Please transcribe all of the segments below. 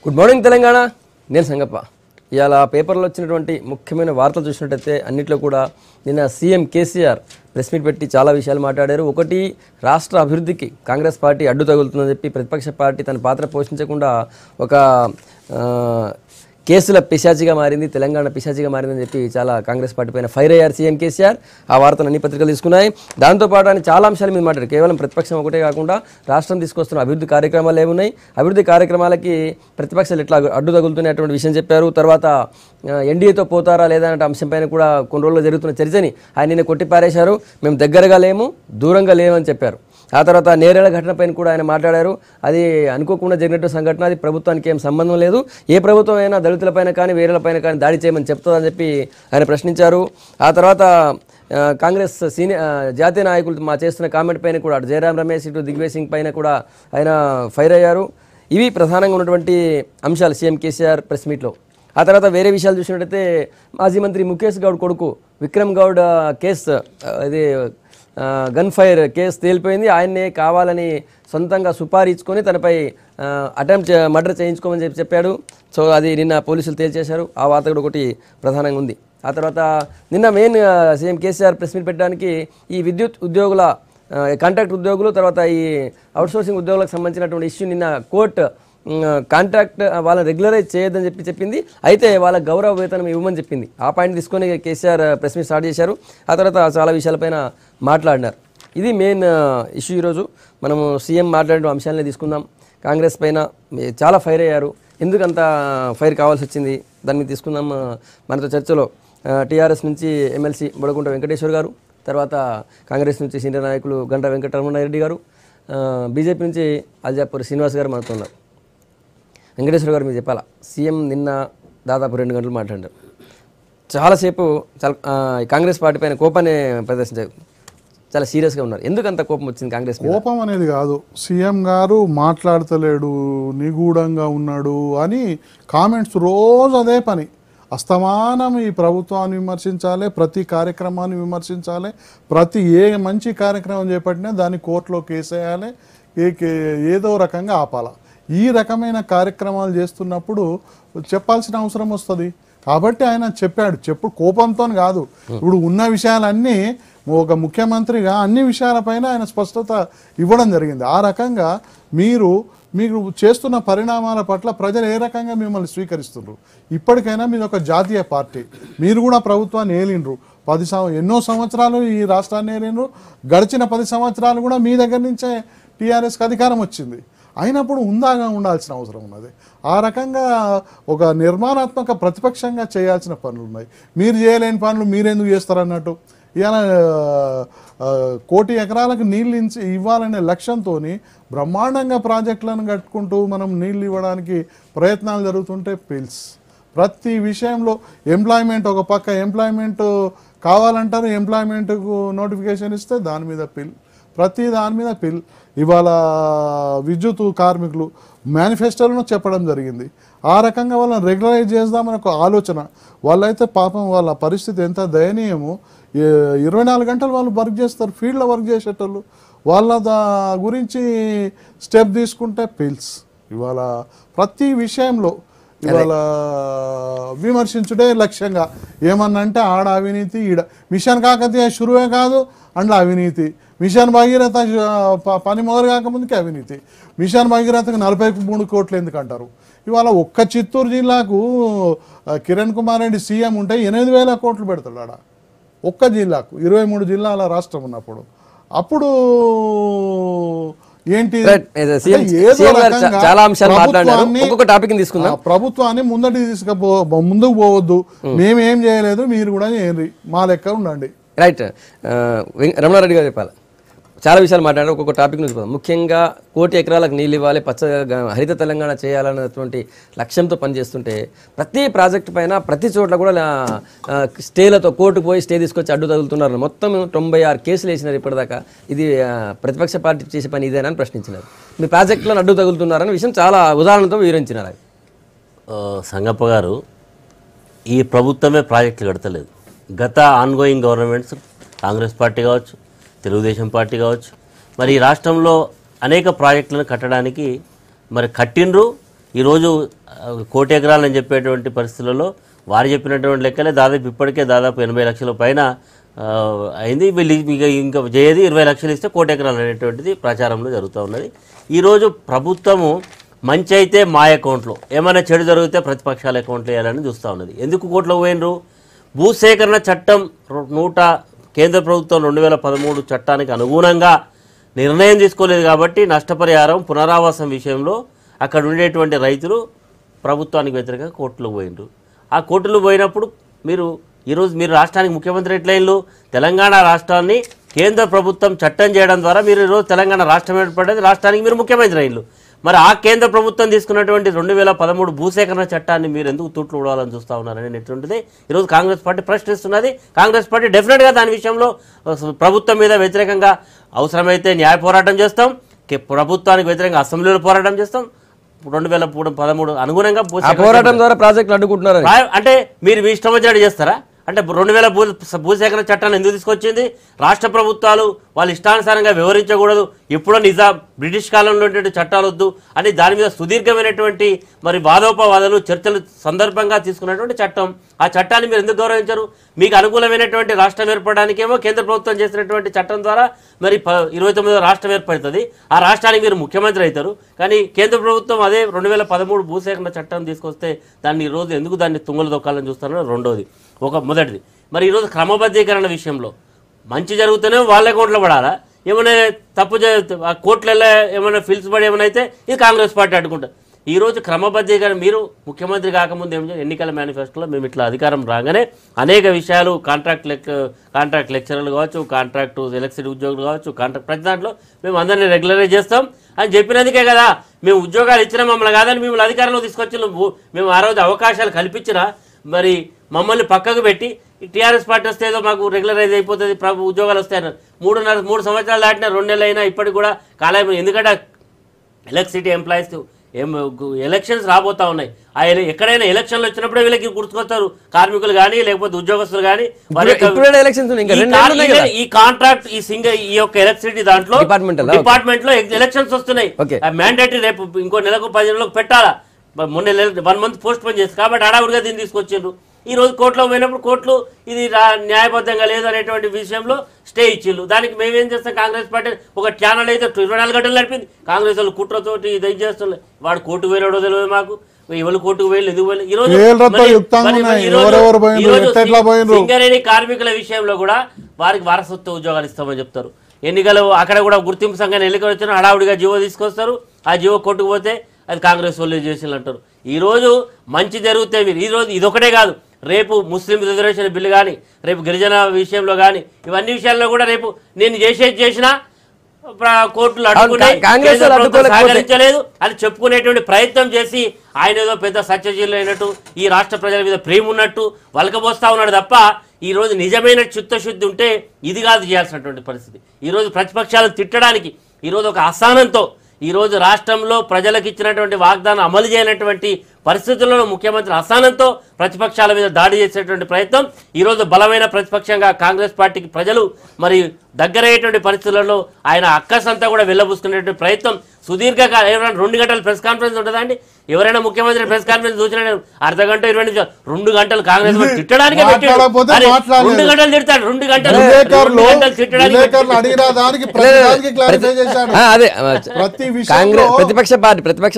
Good morning Telangana. నేను సంగప్ప. ఇవాళ పేపర్లో వచ్చినటువంటి ముఖ్యమైన వార్తలు చూసినట్టయితే అన్నిట్లో కూడా నిన్న సీఎం కేసీఆర్ ప్రెస్ మీట్ పెట్టి చాలా విషయాలు మాట్లాడారు. ఒకటి, రాష్ట్ర అభివృద్ధికి కాంగ్రెస్ పార్టీ అడ్డు తగులుతుందని చెప్పి ప్రతిపక్ష పార్టీ తన పాత్ర పోషించకుండా ఒక కేసుల పిశాచిగా మారింది, తెలంగాణ పిశాచిగా మారిందని చెప్పి చాలా కాంగ్రెస్ పార్టీ పైన ఫైర్ అయ్యారు సీఎం కేసీఆర్. ఆ వార్తను అన్ని పత్రికలు తీసుకున్నాయి. దాంతోపాటు ఆయన చాలా అంశాల మీద మాట్లాడారు. కేవలం ప్రతిపక్షం ఒకటే కాకుండా రాష్ట్రం తీసుకొస్తున్న అభివృద్ధి కార్యక్రమాలు ఏమున్నాయి, అభివృద్ధి కార్యక్రమాలకి ప్రతిపక్షాలు ఎట్లా అడ్డు తగులుతున్నటువంటి విషయం చెప్పారు. తర్వాత ఎన్డీఏతో పోతారా లేదా అనే అంశంపైన కూడా కొన్ని రోజుల్లో జరుగుతున్న చర్చని ఆయన నిన్న కొట్టిపారేశారు. మేము దగ్గరగా లేము, దూరంగా లేమని చెప్పారు. ఆ తర్వాత నేరేళ్ల ఘటనపైన కూడా ఆయన మాట్లాడారు. అది అనుకోకుండా జరిగినట్టు సంఘటన, అది ప్రభుత్వానికి ఏం సంబంధం లేదు, ఏ ప్రభుత్వం అయినా దళితులపైన కానీ వేరేలపైన కానీ దాడి చేయమని చెప్తుందని చెప్పి ఆయన ప్రశ్నించారు. ఆ తర్వాత కాంగ్రెస్ జాతీయ నాయకులు మా చేస్తున్న కామెంట్ పైన కూడా అటు జయరాం రమేష్ ఇటు దిగ్విజయ్ సింగ్ పైన కూడా ఆయన ఫైర్ అయ్యారు. ఇవి ప్రధానంగా ఉన్నటువంటి అంశాలు సీఎం కేసీఆర్ ప్రెస్ మీట్లో. ఆ తర్వాత వేరే విషయాలు చూసినట్టయితే మాజీ మంత్రి ముఖేష్ గౌడ్ కొడుకు విక్రమ్ గౌడ్ కేసు, ఇది గన్ ఫైర్ కేసు తేలిపోయింది. ఆయన్నే కావాలని సొంతంగా సుపారీ ఇచ్చుకొని తనపై అటెంప్ట్ మర్డర్ చేయించుకోమని చెప్పాడు. సో అది నిన్న పోలీసులు తేల్చేశారు. ఆ వార్త కూడా ఒకటి ప్రధానంగా ఉంది. ఆ తర్వాత నిన్న main CM KCR press meet పెట్టడానికి ఈ విద్యుత్ ఉద్యోగుల కాంట్రాక్ట్ ఉద్యోగులు తర్వాత ఈ అవుట్సోర్సింగ్ ఉద్యోగులకు సంబంధించినటువంటి ఇష్యూ నిన్న కోర్టు కాంట్రాక్ట్ వాళ్ళని రెగ్యులరైజ్ చేయొద్దని చెప్పింది. అయితే వాళ్ళ గౌరవ వేతనం ఇవ్వమని చెప్పింది. ఆ పాయింట్ తీసుకొని కేసీఆర్ ప్రెస్ మీట్ స్టార్ట్ చేశారు. ఆ తర్వాత చాలా విషయాలపైన మాట్లాడినారు. ఇది మెయిన్ ఇష్యూ. ఈరోజు మనము సీఎం మాట్లాడిన అంశాలనే తీసుకుందాం. కాంగ్రెస్ పైన చాలా ఫైర్ అయ్యారు. ఎందుకు అంత ఫైర్ కావాల్సి వచ్చింది దాన్ని తీసుకుందాం. మనతో చర్చలో టీఆర్ఎస్ నుంచి ఎమ్మెల్సీ బొడగుంట వెంకటేశ్వర్ గారు, తర్వాత కాంగ్రెస్ నుంచి సీనియర్ నాయకులు గంటా వెంకటరమణారెడ్డి గారు, బీజేపీ నుంచి అల్జాపూర్ శ్రీనివాస్ గారు మనతో ఉన్నారు. వెంకటేశ్వర గారు మీరు చెప్పాలా, సీఎం నిన్న దాదాపు 2 గంటలు మాట్లాడారు. చాలాసేపు కాంగ్రెస్ పార్టీ పైన కోపాన్ని ప్రదర్శించారు, చాలా సీరియస్గా ఉన్నారు. ఎందుకు అంత కోపం వచ్చింది కాంగ్రెస్? కోపం అనేది కాదు, సీఎం గారు మాట్లాడతలేడు, నిగూఢంగా ఉన్నాడు అని కామెంట్స్ రోజు అదే పని. అస్తమానం ఈ ప్రభుత్వాన్ని విమర్శించాలి, ప్రతి కార్యక్రమాన్ని విమర్శించాలి, ప్రతి మంచి కార్యక్రమం చేపట్టినా దాన్ని కోర్టులో కేసేయాలి, ఏదో రకంగా ఆపాలి. ఈ రకమైన కార్యక్రమాలు చేస్తున్నప్పుడు చెప్పాల్సిన అవసరం వస్తుంది. కాబట్టి ఆయన చెప్పాడు కోపంతో కాదు. ఇప్పుడు ఉన్న విషయాలన్నీ ఒక ముఖ్యమంత్రిగా అన్ని విషయాలపైన ఆయన స్పష్టత ఇవ్వడం జరిగింది. ఆ రకంగా మీరు చేస్తున్న పరిణామాల పట్ల ప్రజలు ఏ రకంగా మిమ్మల్ని స్వీకరిస్తున్నారు? ఇప్పటికైనా మీరు ఒక జాతీయ పార్టీ, మీరు కూడా ప్రభుత్వాన్ని ఏలిండ్రు. ఎన్నో సంవత్సరాలు ఈ రాష్ట్రాన్ని ఏలిండ్రు. గడిచిన 10 సంవత్సరాలు కూడా మీ దగ్గర నుంచే టీఆర్ఎస్కి అధికారం వచ్చింది. అయినప్పుడు ఉందాగా ఉండాల్సిన అవసరం ఉన్నది. ఆ రకంగా ఒక నిర్మాణాత్మక ప్రతిపక్షంగా చేయాల్సిన పనులు ఉన్నాయి. మీరు చేయలేని పనులు మీరెందుకు చేస్తారన్నట్టు. ఇలా 1 కోటి ఎకరాలకు నీళ్ళు ఇవ్వాలనే లక్ష్యంతో బ్రహ్మాండంగా ప్రాజెక్టులను కట్టుకుంటూ మనం నీళ్ళు ఇవ్వడానికి ప్రయత్నాలు జరుగుతుంటే ప్రతి విషయంలో ఎంప్లాయ్మెంట్, ఒక పక్క ఎంప్లాయ్మెంట్ కావాలంటారు, ఎంప్లాయ్మెంట్కు నోటిఫికేషన్ ఇస్తే దాని మీద ప్రతి దాని మీద ఇవాళ విద్యుత్ కార్మికులు మేనిఫెస్టోలను చెప్పడం జరిగింది. ఆ రకంగా వాళ్ళని రెగ్యులరైజ్ చేద్దామని ఒక ఆలోచన. వాళ్ళైతే పాపం వాళ్ళ పరిస్థితి ఎంత దయనీయమో. 24 గంటలు వాళ్ళు వర్క్ చేస్తారు, ఫీల్డ్లో వర్క్ చేసేటోళ్ళు. వాళ్ళ గురించి స్టెప్ తీసుకుంటే ఇవాళ ప్రతి విషయంలో ఇవాళ విమర్శించుడే లక్ష్యంగా. ఏమన్నా అంటే ఆడ అవినీతి, ఈడ మిషన్ కాకతీయ షురువే కాదు, అందులో అవినీతి. మిషన్ భగీరథ పని మొదలు కాకముందుకే అవినీతి. మిషన్ భగీరథకు 43 కోట్లు ఎందుకు అంటారు? ఇవాళ ఒక్క చిత్తూరు జిల్లాకు కిరణ్ కుమార్ రెడ్డి సీఎం ఉంటే 8,000 కోట్లు పెడతాడు ఆడ. ఒక్క జిల్లాకు 23 జిల్లాల రాష్ట్రం ఉన్నప్పుడు. అప్పుడు ఏంటి, ప్రభుత్వాన్ని ముందుకు పోవద్దు, మేమేం చేయలేదు, మీరు కూడా చేయండి, మా లెక్క ఉండండి. రైట్. రమణారెడ్డి గారు చెప్పాలి, చాలా విషయాలు మాట్లాడారు. ఒక్కొక్క టాపిక్ నుంచి ముఖ్యంగా 1 కోటి ఎకరాలకు నీళ్ళు ఇవ్వాలి, పచ్చగా హరిత తెలంగాణ చేయాలన్నటువంటి లక్ష్యంతో పనిచేస్తుంటే ప్రతి ప్రాజెక్టు పైన ప్రతి చోట్ల కూడా స్టేలతో కోర్టుకు పోయి స్టే తీసుకొచ్చి అడ్డు తగులుతున్నారు. మొత్తం 96 కేసులు వేసినారు ఇప్పటిదాకా. ఇది ప్రతిపక్ష పార్టీ చేసే పని ఇదేనా అని ప్రశ్నించినారు. మీ ప్రాజెక్టులను అడ్డు తగులుతున్నారన్న విషయం చాలా ఉదాహరణతో వివరించినారు. సంగప్ప గారు, ఈ ప్రభుత్వమే ప్రాజెక్టులు కడతలేదు. గత ఆన్గోయింగ్ గవర్నమెంట్స్, కాంగ్రెస్ పార్టీ కావచ్చు, తెలుగుదేశం పార్టీ కావచ్చు, మరి ఈ రాష్ట్రంలో అనేక ప్రాజెక్టులను కట్టడానికి మరి కట్టిండ్రు. ఈరోజు 1 కోటి ఎకరాలని చెప్పేటువంటి పరిస్థితులలో వారు చెప్పినటువంటి లెక్కలే దాదాపు ఇప్పటికే దాదాపు 80 లక్షల పైన అయింది. వీళ్ళు ఇంకా చేయది 20 లక్షలు ఇస్తే 1 కోటి ఎకరాలు అనేటువంటిది ప్రచారంలో జరుగుతూ ఉన్నది. ఈరోజు ప్రభుత్వము మంచి అయితే మా అకౌంట్లో, ఏమైనా చెడు జరిగితే ప్రతిపక్షాల అకౌంట్లో వేయాలని చూస్తూ ఉన్నది. ఎందుకు కోర్టులో పోయినరు? భూసేకరణ చట్టం కేంద్ర ప్రభుత్వం 2013 చట్టానికి అనుగుణంగా నిర్ణయం తీసుకోలేదు కాబట్టి నష్టపరిహారం పునరావాసం విషయంలో అక్కడ ఉండేటువంటి రైతులు ప్రభుత్వానికి వ్యతిరేకంగా కోర్టులో పోయినరు. ఆ కోర్టులో పోయినప్పుడు ఈరోజు మీరు రాష్ట్రానికి ముఖ్యమంత్రి ఎట్లయిన్లు? తెలంగాణ రాష్ట్రాన్ని కేంద్ర ప్రభుత్వం చట్టం చేయడం ద్వారా మీరు ఈరోజు తెలంగాణ రాష్ట్రం ఏర్పడేది, రాష్ట్రానికి మీరు ముఖ్యమంత్రి అయిన్లు. మరి ఆ కేంద్ర ప్రభుత్వం తీసుకున్నటువంటి 2013 భూసేకరణ చట్టాన్ని మీరు ఎందుకు తూట్లు ఊడాలని చూస్తూ ఉన్నారనేటువంటిది ఈరోజు కాంగ్రెస్ పార్టీ ప్రశ్నిస్తున్నది. కాంగ్రెస్ పార్టీ డెఫినెట్గా దాని విషయంలో ప్రభుత్వం మీద వ్యతిరేకంగా అవసరమైతే న్యాయ పోరాటం చేస్తాం, ప్రభుత్వానికి వ్యతిరేకంగా అసెంబ్లీలో పోరాటం చేస్తాం. 2013 అనుగుణంగా పోరాటం ద్వారా ప్రాజెక్టులు అడ్డుకుంటున్నారు అంటే మీరు మీ ఇష్టం వచ్చినట్టు చేస్తారా? అంటే 2000 భూసేకరణ చట్టాన్ని ఎందుకు తీసుకొచ్చింది? రాష్ట్ర ప్రభుత్వాలు వాళ్ళ ఇష్టానుసారంగా వివరించకూడదు, ఎప్పుడో బ్రిటిష్ కాలంలో ఉండేటువంటి చట్టాలు వద్దు అని దాని మీద సుదీర్ఘమైనటువంటి మరి వాదోపవాదాలు చర్చలు సందర్భంగా తీసుకున్నటువంటి చట్టం. ఆ చట్టాన్ని మీరు ఎందుకు గౌరవించరు? మీకు అనుకూలమైనటువంటి రాష్ట్రం ఏర్పడడానికేమో కేంద్ర ప్రభుత్వం చేసినటువంటి చట్టం ద్వారా మరి 29వ రాష్ట్రం ఏర్పడుతుంది. ఆ రాష్ట్రానికి మీరు ముఖ్యమంత్రి అవుతారు. కానీ కేంద్ర ప్రభుత్వం అదే 2013 భూసేకరణ చట్టం తీసుకొస్తే దాన్ని ఈరోజు ఎందుకు దాన్ని తుంగలు దొక్కాలని చూస్తారో రెండోది. మొదటిది మరి ఈరోజు క్రమబద్ధీకరణ విషయంలో మంచి జరుగుతూనే వాళ్ళ అకౌంట్లో పడాలా? ఏమైనా తప్పు కోర్టులలో ఏమైనా ఫిల్స్ పడి ఏమైనా అయితే ఇది కాంగ్రెస్ పార్టీ అడ్డుకుంటారు. ఈరోజు క్రమబద్ధీకరణ మీరు ముఖ్యమంత్రి కాకముందు ఎన్నికల మేనిఫెస్టోలో మేము ఇట్లా అధికారం రాగానే అనేక విషయాలు కాంట్రాక్ట్ లెక్చరర్లు కావచ్చు, కాంట్రాక్టు ఎలక్ట్రిసిటీ ఉద్యోగులు కావచ్చు, కాంట్రాక్ట్ ప్రతి దాంట్లో మేము అందరినీ రెగ్యులరైజ్ చేస్తాం అని చెప్పినందుకే కదా మేము ఉద్యోగాలు ఇచ్చినా మమ్మల్ని కాదని మిమ్మల్ని అధికారంలో తీసుకొచ్చి మేము ఆ రోజు అవకాశాలు కల్పించినా మరి మమ్మల్ని పక్కకు పెట్టి టీఆర్ఎస్ పార్టీ వస్తే ఏదో మాకు రెగ్యులరైజ్ అయిపోతుంది, ఉద్యోగాలు వస్తాయన్నారు. 3 సంవత్సరాలు దాటినా 2 నెలలు అయినా ఇప్పటికి కూడా కాలేయం. ఎందుకంటే ఎలక్ట్రిసిటీ ఎంప్లాయీస్ ఎలక్షన్స్ రాబోతా ఉన్నాయి. ఎక్కడైనా ఎలక్షన్లు వచ్చినప్పుడే వీళ్ళకి గుర్తుకొస్తారు కార్మికులు కానీ లేకపోతే ఉద్యోగస్తులు కానీ. ఈ కాంట్రాక్ట్ ఈ యొక్క ఎలక్ట్రిసిటీ దాంట్లో డిపార్ట్మెంట్ లో ఎలక్షన్స్ వస్తున్నాయి. మ్యాండేటరీ రేపు ఇంకో నెలకు 10 నెలలకు పెట్టాలా? మొన్న 1 మంత్ పోస్ట్ పోన్ చేసి కాబట్టి హడావుడిగా దీన్ని తీసుకొచ్చిండ్రు. ఈ రోజు కోర్టులో పోయినప్పుడు కోర్టులు ఇది న్యాయబద్ధంగా లేదు అనేటువంటి విషయంలో స్టే ఇచ్చిండ్రు. దానికి మేమేం చేస్తాం? కాంగ్రెస్ పార్టీ ఒక ఛానల్ అయితే 24 గంటలు నడిపింది. కాంగ్రెస్ వాళ్ళు కుట్రతోటి ఇది చేస్తున్నారు. వాడు కోర్టుకు పోయినాడో తెలియదు మాకు, ఎవరు కోర్టుకు పోయి ఎందుకు పోయి. ఈరోజు సింగరేణి కార్మికుల విషయంలో కూడా వారికి వారసత్వ ఉద్యోగాలు ఇస్తామని చెప్తారు. ఎన్నికలు అక్కడ కూడా గుర్తింపు సంఘాన్ని ఎన్నికలు వచ్చినా హడావుడిగా జీవో తీసుకొస్తారు. ఆ జీవో కోర్టుకు పోతే అది కాంగ్రెస్ వాళ్ళు చేసి అంటారు. ఈరోజు మంచి జరిగితే మీరు ఈరోజు ఇదొకటే కాదు, రేపు ముస్లిం రిజర్వేషన్ బిల్లు కానీ, రేపు గిరిజన విషయంలో కానీ, ఇవన్నీ విషయాల్లో కూడా రేపు నేను చేసినా కోర్టులు సహకరించలేదు అని చెప్పుకునేటువంటి ప్రయత్నం చేసి ఆయన ఏదో పెద్ద సత్యశీలు అయినట్టు ఈ రాష్ట్ర ప్రజల మీద ప్రేమ ఉన్నట్టు వలకబోస్తా ఉన్నాడు తప్ప ఈరోజు నిజమైన చిత్తశుద్ధి ఉంటే ఇది కాదు చేయాల్సినటువంటి పరిస్థితి. ఈరోజు ప్రతిపక్షాలను తిట్టడానికి ఈరోజు ఒక అసహనంతో ఈరోజు రాష్ట్రంలో ప్రజలకు ఇచ్చినటువంటి వాగ్దానం అమలు చేయనటువంటి పరిస్థితుల్లో ముఖ్యమంత్రి అసహనంతో ప్రతిపక్షాల మీద దాడి చేసేటువంటి ప్రయత్నం. ఈరోజు బలమైన ప్రతిపక్షంగా కాంగ్రెస్ పార్టీకి ప్రజలు మరి దగ్గరయ్యేటువంటి పరిస్థితులలో ఆయన అక్కసంతా కూడా వెళ్ళబూసుకునేటువంటి ప్రయత్నం సుదీర్ఘకాలం. ఎవరైనా 2 గంటల ప్రెస్ కాన్ఫరెన్స్ ఉంటుందా అండి? ఎవరైనా ముఖ్యమంత్రి ప్రెస్ కాన్ఫరెన్స్ చూసిన అర్ధ గంట 20 నిమిషాలు 2 గంటలు కాంగ్రెస్ తిట్టడానికి 2 గంటలు తిడతాడు. 2 గంటలు ప్రతిపక్ష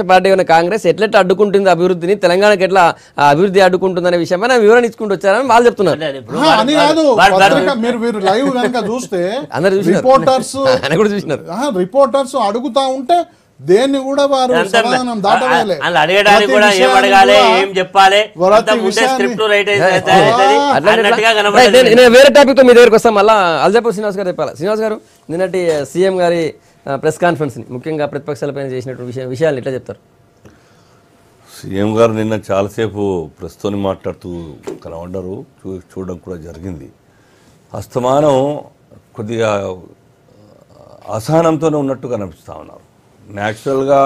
పార్టీ ఉన్న కాంగ్రెస్ ఎట్లా అడ్డుకుంటుంది అభివృద్ధిని, తెలంగాణకి ఎట్లా అభివృద్ధి అడ్డుకుంటుంది అనే విషయం వివరణ ఇచ్చుకుంటూ వచ్చారని వాళ్ళు చెప్తున్నారు. రిపోర్టర్స్ అడుగుతా ఉంటే దేన్ని కూడా వారు అడగడానికి కూడా ఏం అడగాలి, ఏం చెప్పాలి, వేరే టాపిక్ తో మీ దగ్గరకు వస్తాం. మళ్ళీ అల్జాపూర్ శ్రీనివాస్ గారు చెప్పాలి. శ్రీనివాస్ గారు, నిన్నటి సీఎం గారి ప్రెస్ కాన్ఫరెన్స్ ని ముఖ్యంగా ప్రతిపక్షాలపైన చేసినటువంటి విషయాలు ఎట్లా చెప్తారు? సీఎం గారు నిన్న చాలాసేపు ప్రెస్తో మాట్లాడుతూ కనబడ్డారు, చూడడం కూడా జరిగింది. అస్తమానం కొద్దిగా అసహనంతోనే ఉన్నట్టు కనిపిస్తూ ఉన్నారు. న్యాచురల్గా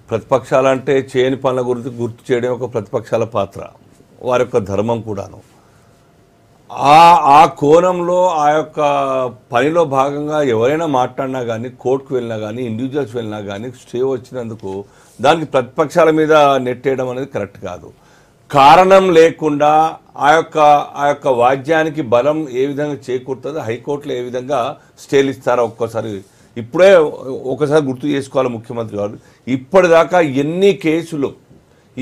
ప్రతిపక్షాలంటే చేయని పనుల గురించి గుర్తు చేయడం ఒక ప్రతిపక్షాల పాత్ర, వారి యొక్క ధర్మం కూడాను. ఆ కోణంలో ఆ యొక్క పనిలో భాగంగా ఎవరైనా మాట్లాడినా కానీ, కోర్టుకు వెళ్ళినా కానీ, ఇండివిజువల్స్ వెళ్ళినా కానీ స్టే వచ్చినందుకు దానికి ప్రతిపక్షాల మీద నెట్టేయడం అనేది కరెక్ట్ కాదు. కారణం లేకుండా ఆ యొక్క వాద్యానికి బలం ఏ విధంగా చేకూరుతుందో హైకోర్టులో ఏ విధంగా స్టేలు ఇస్తారో ఇప్పుడే ఒకసారి గుర్తు చేసుకోవాలి ముఖ్యమంత్రి గారు. ఇప్పటిదాకా ఎన్ని కేసులు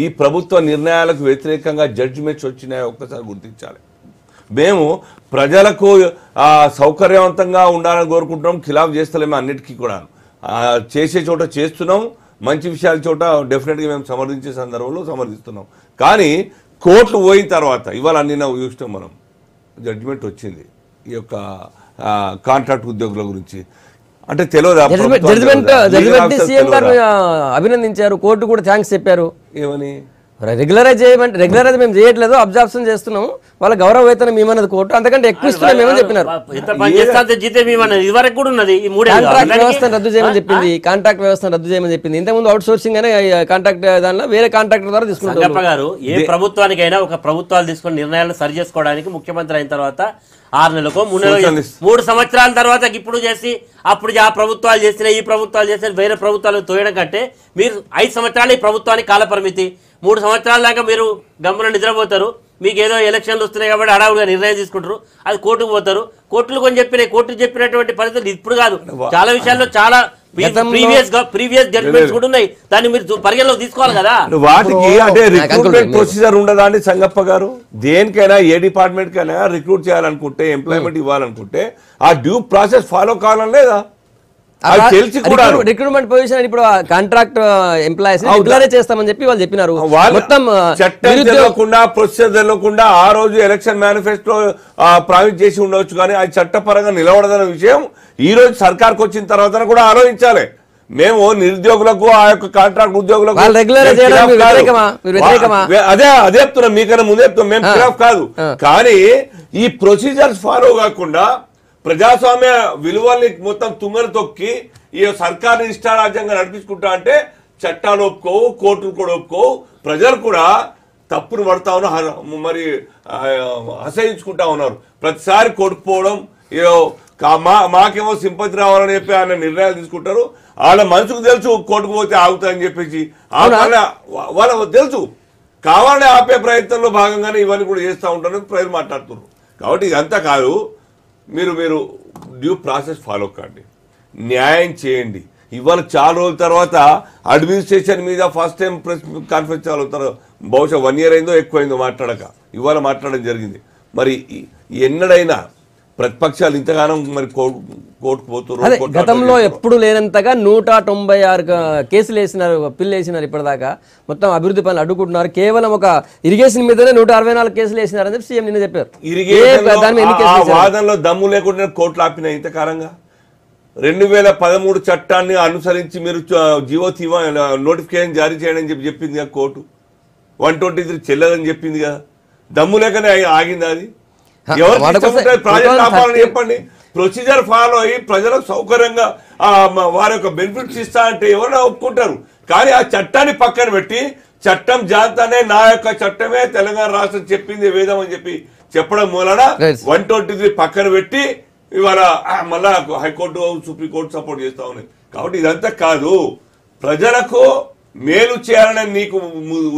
ఈ ప్రభుత్వ నిర్ణయాలకు వ్యతిరేకంగా జడ్జిమెంట్స్ వచ్చినాయో ఒక్కసారి గుర్తించాలి. మేము ప్రజలకు సౌకర్యవంతంగా ఉండాలని కోరుకుంటున్నాం, ఖిలాఫ్ చేస్తలేము అన్నిటికీ కూడా. చేసే చోట చేస్తున్నాం, మంచి విషయాల చోట డెఫినెట్గా మేము సమర్థించే సందర్భంలో సమర్థిస్తున్నాం. కానీ కోర్టులు పోయిన తర్వాత ఇవాళ అన్ని చూసినాం మనం, జడ్జిమెంట్ వచ్చింది ఈ యొక్క కాంట్రాక్ట్ ఉద్యోగుల గురించి. అంటే జడ్జిమెంట్ సీఎం గారు అభినందించారు, కోర్టు కూడా థ్యాంక్స్ చెప్పారు. ఏమని? రెగ్యులరైజ్ మేము చేయట్లేదు, అబ్జార్ప్షన్ చేస్తున్నాం, వాళ్ళ గౌరవ వేతనం ఏమన్నది కోర్టు, అంతకంటే ఎక్కువ ఇస్తున్నాం ఏమని చెప్పినారు. కాంట్రాక్ట్ వ్యవస్థను రద్దు చేయమని చెప్పింది, కాంట్రాక్ట్ వ్యవస్థను రద్దు చేయమని చెప్పింది. ఇంతకుముందు అవుట్ సోర్సింగ్ అనే కాంట్రాక్ట్ దానిలో వేరే కాంట్రాక్టర్ ద్వారా తీసుకుంటారు. గారు ఏ ప్రభుత్వానికైనా ఒక ప్రభుత్వాలు తీసుకున్న నిర్ణయాలను సరి చేసుకోవడానికి ముఖ్యమంత్రి అయిన తర్వాత 6 నెలలకు 3 సంవత్సరాల తర్వాత ఇప్పుడు చేసి అప్పుడు ఆ ప్రభుత్వాలు చేసిన ఈ ప్రభుత్వాలు చేసిన వేరే ప్రభుత్వాలు తోయడం కంటే మీరు 5 సంవత్సరాలు ఈ ప్రభుత్వానికి కాలపరిమితి, 3 సంవత్సరాల దాకా మీరు గమ్మున నిద్రపోతారు. మీకు ఏదో ఎలక్షన్లు వస్తున్నాయి కాబట్టి హడావుడిగా నిర్ణయం తీసుకుంటారు, అది కోర్టుకు పోతారు. కోర్టులు కొని చెప్పినాయి, కోర్టు చెప్పినటువంటి పరిస్థితులు ఇప్పుడు కాదు, చాలా విషయాల్లో చాలా ప్రీవియస్ జడ్జిమెంట్స్ కూడా ఉన్నాయి. దాన్ని మీరు పరిగణలోకి తీసుకోవాలి కదా. వాటికి అంటే రిక్రూట్మెంట్ ప్రొసీజర్ ఉండదా అండి సంగప్ప గారు? దేనికైనా ఏ డిపార్ట్మెంట్ కైనా రిక్రూట్ చేయాలనుకుంటే, ఎంప్లాయ్మెంట్ ఇవ్వాలనుకుంటే ఆ డ్యూ ప్రాసెస్ ఫాలో కావాలని లేదా? తెలిసి కూడా రిక్రూట్మెంట్ పొజిషన్ ఇప్పుడు కాంట్రాక్ట్ ఎంప్లాయీస్ రెగ్యులరైజ్ చేస్తామని చెప్పి వాళ్ళు చెప్పినారు. మొత్తం చట్టం తెలియకుండా, ప్రొసీజర్ తెలియకుండా ఆ రోజు ఎలక్షన్ మేనిఫెస్టో ప్రామిస్ చేసి ఉండవచ్చు, కానీ అది చట్టపరంగా నిలబడదన్న విషయం ఈ రోజు సర్కార్కి వచ్చిన తర్వాత కూడా ఆలోచించాలి. మేము నిరుద్యోగులకు ఆ యొక్క కాంట్రాక్ట్ ఉద్యోగులకు అదే చెప్తున్నాం, మీకన్నా ముందే చెప్తున్నాం, మేము ఖిలాఫ్ కాదు. కానీ ఈ ప్రొసీజర్స్ ఫాలో కాకుండా ప్రజాస్వామ్య విలువల్ని మొత్తం తుంగలు తొక్కి ఈ సర్కారు ఇష్టారాజ్యంగా నడిపించుకుంటా అంటే చట్టాలు ఒప్పుకోవు, కోర్టులు కూడా ఒప్పుకోవు, ప్రజలు కూడా తప్పును పడతా ఉన్నారు, మరి అసహించుకుంటా ఉన్నారు. ప్రతిసారి కొట్టుకుపోవడం, మాకేమో సింపతి రావాలని చెప్పి ఆయన నిర్ణయాలు తీసుకుంటారు. వాళ్ళ మనసుకు తెలుసు కోర్టుకు పోతే ఆగుతాయని చెప్పేసి, వాళ్ళ తెలుసు, కావాలని ఆపే ప్రయత్నంలో భాగంగానే ఇవన్నీ కూడా చేస్తూ ఉంటారని ప్రజలు మాట్లాడుతున్నారు. కాబట్టి ఇదంతా కాదు, మీరు డ్యూ ప్రాసెస్ ఫాలో కండి, న్యాయం చేయండి. ఇవాళ చాలా రోజుల తర్వాత అడ్మినిస్ట్రేషన్ మీద ఫస్ట్ టైం ప్రెస్ కాన్ఫరెన్స్ అవుతారు, బహుశా 1 year అయిందో ఎక్కువైందో మాట్లాడక ఇవాళ మాట్లాడడం జరిగింది. మరి ఎన్నడైనా ప్రతిపక్షాలు ఇంతగానం మరి కోర్టుకు పోతున్నారు. గతంలో ఎప్పుడు లేనంతగా 196 కేసులు వేసినారు, పిల్లు వేసినారు. ఇప్పటిదాకా మొత్తం అభివృద్ధి పనులు అడ్డుకుంటున్నారు. కేవలం ఒక ఇరిగేషన్ మీదనే 164 కేసులు వేసినారని చెప్పి సీఎం నిన్న చెప్పారు. వాదనలో దమ్ము లేకుండా కోర్టులు ఆపిన ఇంతకాలంగా 2013 చట్టాన్ని అనుసరించి మీరు జీవో నోటిఫికేషన్ జారీ చేయడం చెప్పింది కదా కోర్టు. 123 చెల్లదని చెప్పింది కదా. దమ్ము లేకనే ఆగింది అది. ఎవరు ప్రాజెక్ట్ ఆపాలని చెప్పండి. ప్రొసీజర్ ఫాలో అయ్యి ప్రజలకు సౌకర్యంగా వారి యొక్క బెనిఫిట్స్ ఇస్తా అంటే ఎవరైనా ఒప్పుకుంటారు. కానీ ఆ చట్టాన్ని పక్కన పెట్టి చట్టం జాతనే నా యొక్క చట్టమే తెలంగాణ రాష్ట్రం చెప్పింది వేదం అని చెప్పడం మూలన 123 పక్కన పెట్టి ఇవాళ మళ్ళా హైకోర్టు, సుప్రీంకోర్టు సపోర్ట్ చేస్తా ఉన్నాయి. కాబట్టి ఇదంతా కాదు, ప్రజలకు మేలు చేయాలనే నీకు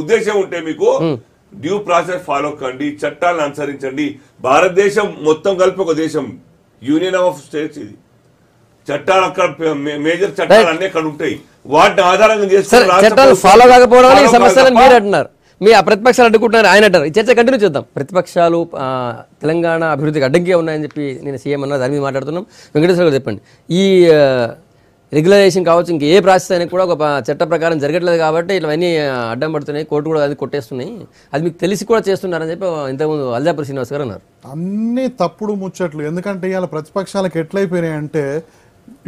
ఉద్దేశం ఉంటే మీకు డ్యూ ప్రాసెస్ ఫాలో కండి, చట్టాలను అనుసరించండి. భారతదేశం మొత్తం కలిపి ఒక దేశం, యూనియన్ ఆఫ్ స్టేట్స్. ఇది చట్టాలు అక్కడ మేజర్ చట్టాలు అన్ని అక్కడ ఉంటాయి, వాటిని ఆధారంగా చేసుకుని ఫాలో కాకపోవడం ఈ సమస్యలను మీరు అంటున్నారు. మీ ఆ ప్రతిపక్షాలు అడ్డుకుంటున్నారు ఆయన అంటారు. ఈ చర్చ కంటిన్యూ చేద్దాం. ప్రతిపక్షాలు తెలంగాణ అభివృద్ధికి అడ్డంకిగా ఉన్నాయని చెప్పి నేను సీఎం అన్నారు, దాని మీద మాట్లాడుతున్నాం. వెంకటేశ్వర గారు చెప్పండి, ఈ రెగ్యులరైజేషన్ కావచ్చు, ఇంక ఏ ప్రాసెస్ అయినా కూడా ఒక చట్ట ప్రకారం జరగట్లేదు కాబట్టి ఇవన్నీ అడ్డం పడుతున్నాయి, కోర్టు కూడా అది కొట్టేస్తున్నాయి, అది మీకు తెలిసి కూడా చేస్తున్నారని చెప్పి ఇంతకుముందు అల్జాపూర్ శ్రీనివాస్ గారు అన్నారు. అన్నీ తప్పుడు ముచ్చట్లు. ఎందుకంటే ఇవాళ ప్రతిపక్షాలకు ఎట్లయిపోయినాయి అంటే,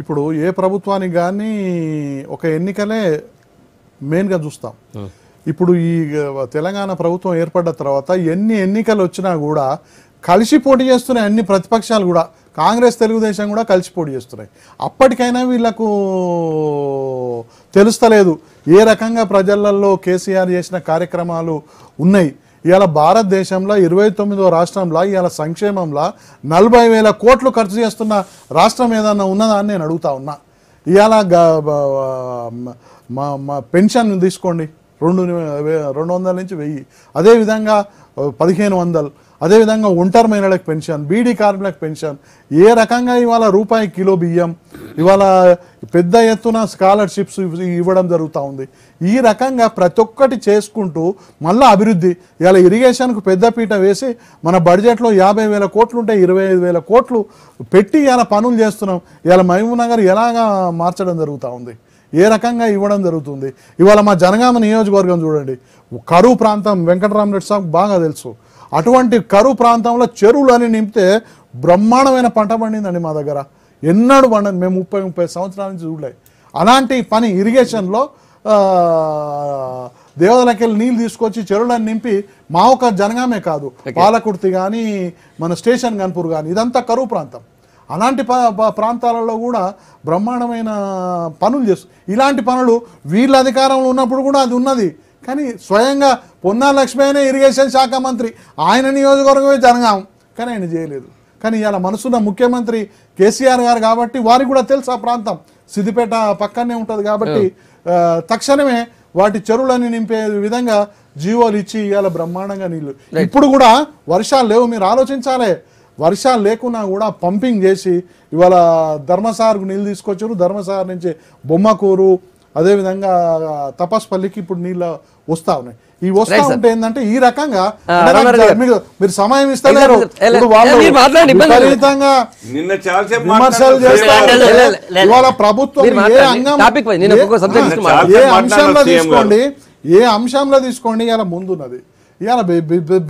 ఇప్పుడు ఏ ప్రభుత్వానికి కానీ ఒక ఎన్నికలే మెయిన్గా చూస్తాం. ఇప్పుడు ఈ తెలంగాణ ప్రభుత్వం ఏర్పడ్డ తర్వాత ఎన్ని ఎన్నికలు వచ్చినా కూడా కలిసి పోటీ చేస్తున్నాయి అన్ని ప్రతిపక్షాలు కూడా. కాంగ్రెస్, తెలుగుదేశం కూడా కలిసి పోటీ చేస్తున్నాయి. అప్పటికైనా వీళ్లకు తెలుస్తలేదు ఏ రకంగా ప్రజలలో కేసీఆర్ చేసిన కార్యక్రమాలు ఉన్నాయి. ఇవాళ భారతదేశంలో 29వ రాష్ట్రంలో ఇవాళ సంక్షేమంలో 40,000 కోట్లు ఖర్చు చేస్తున్న రాష్ట్రం ఏదన్నా ఉన్నదా అని నేను అడుగుతా ఉన్నా. ఇవాళ మా పెన్షన్ తీసుకోండి 200 నుంచి 1000, అదేవిధంగా 1500, అదేవిధంగా ఒంటరి మహిళలకు పెన్షన్, బీడీ కార్మికులకు పెన్షన్, ఏ రకంగా ఇవాళ రూపాయి కిలో బియ్యం, ఇవాళ పెద్ద ఎత్తున స్కాలర్షిప్స్ ఇవ్వడం జరుగుతూ ఉంది. ఈ రకంగా ప్రతి ఒక్కటి చేసుకుంటూ మళ్ళీ అభివృద్ధి, ఇవాళ ఇరిగేషన్కు పెద్దపీట వేసి మన బడ్జెట్లో 50,000 కోట్లు ఉంటే 25,000 కోట్లు పెట్టి ఇవాళ పనులు చేస్తున్నాం. ఇవాళ మహబూబ్ నగర్ ఎలాగా మార్చడం జరుగుతూ ఉంది, ఏ రకంగా ఇవ్వడం జరుగుతుంది. ఇవాళ మా జనగామ నియోజకవర్గం చూడండి, కరువు ప్రాంతం, వెంకటరామరెడ్డి సాబ్ బాగా తెలుసు. అటువంటి కరువు ప్రాంతంలో చెరువులు అని నింపితే బ్రహ్మాండమైన పంట పండిందండి మా దగ్గర. ఎన్నడూ పండదు, మేము 30 సంవత్సరాల నుంచి చూడలే. అలాంటి పని ఇరిగేషన్లో దేవతలకెళ్ళి నీళ్ళు తీసుకొచ్చి చెరువులను నింపి మా ఒక జనగామే కాదు, పాలకుర్తి కానీ మన స్టేషన్ గన్పూర్ కానీ ఇదంతా కరువు ప్రాంతం. అలాంటి ప్రాంతాలలో కూడా బ్రహ్మాండమైన పనులు చేస్తారు. ఇలాంటి పనులు వీళ్ళ అధికారంలో ఉన్నప్పుడు కూడా అది ఉన్నది. కానీ స్వయంగా పొన్నాల లక్ష్మి అయినా ఇరిగేషన్ శాఖ మంత్రి, ఆయన నియోజకవర్గమే జనగాం, కానీ ఆయన చేయలేదు. కానీ ఇలా మనసున్న ముఖ్యమంత్రి కేసీఆర్ గారు కాబట్టి వారికి కూడా తెలుసు ఆ ప్రాంతం సిద్దిపేట పక్కనే ఉంటుంది కాబట్టి తక్షణమే వాటి చెరువులని నింపే విధంగా జీవోలు ఇచ్చి ఇవాళ బ్రహ్మాండంగా నీళ్ళు. ఇప్పుడు కూడా వర్షాలు లేవు, మీరు ఆలోచించాలి. వర్షాలు లేకున్నా కూడా పంపింగ్ చేసి ఇవాళ ధర్మసాగర్కు నీళ్ళు తీసుకొచ్చారు. ధర్మసాగర్ నుంచి బొమ్మకూరు, అదేవిధంగా తపస్పల్లికి ఇప్పుడు నీళ్ళు వస్తా ఉన్నాయి. ఈ వస్తా ఉంటే ఏంటంటే ఈ రకంగా మీరు సమయం ఇస్తలేరు. విపరీతంగా విమర్శలు చేస్తారు. ఇవాళ ప్రభుత్వం ఏ అంశంలో తీసుకోండి ఇవాళ ముందున్నది. ఇవాళ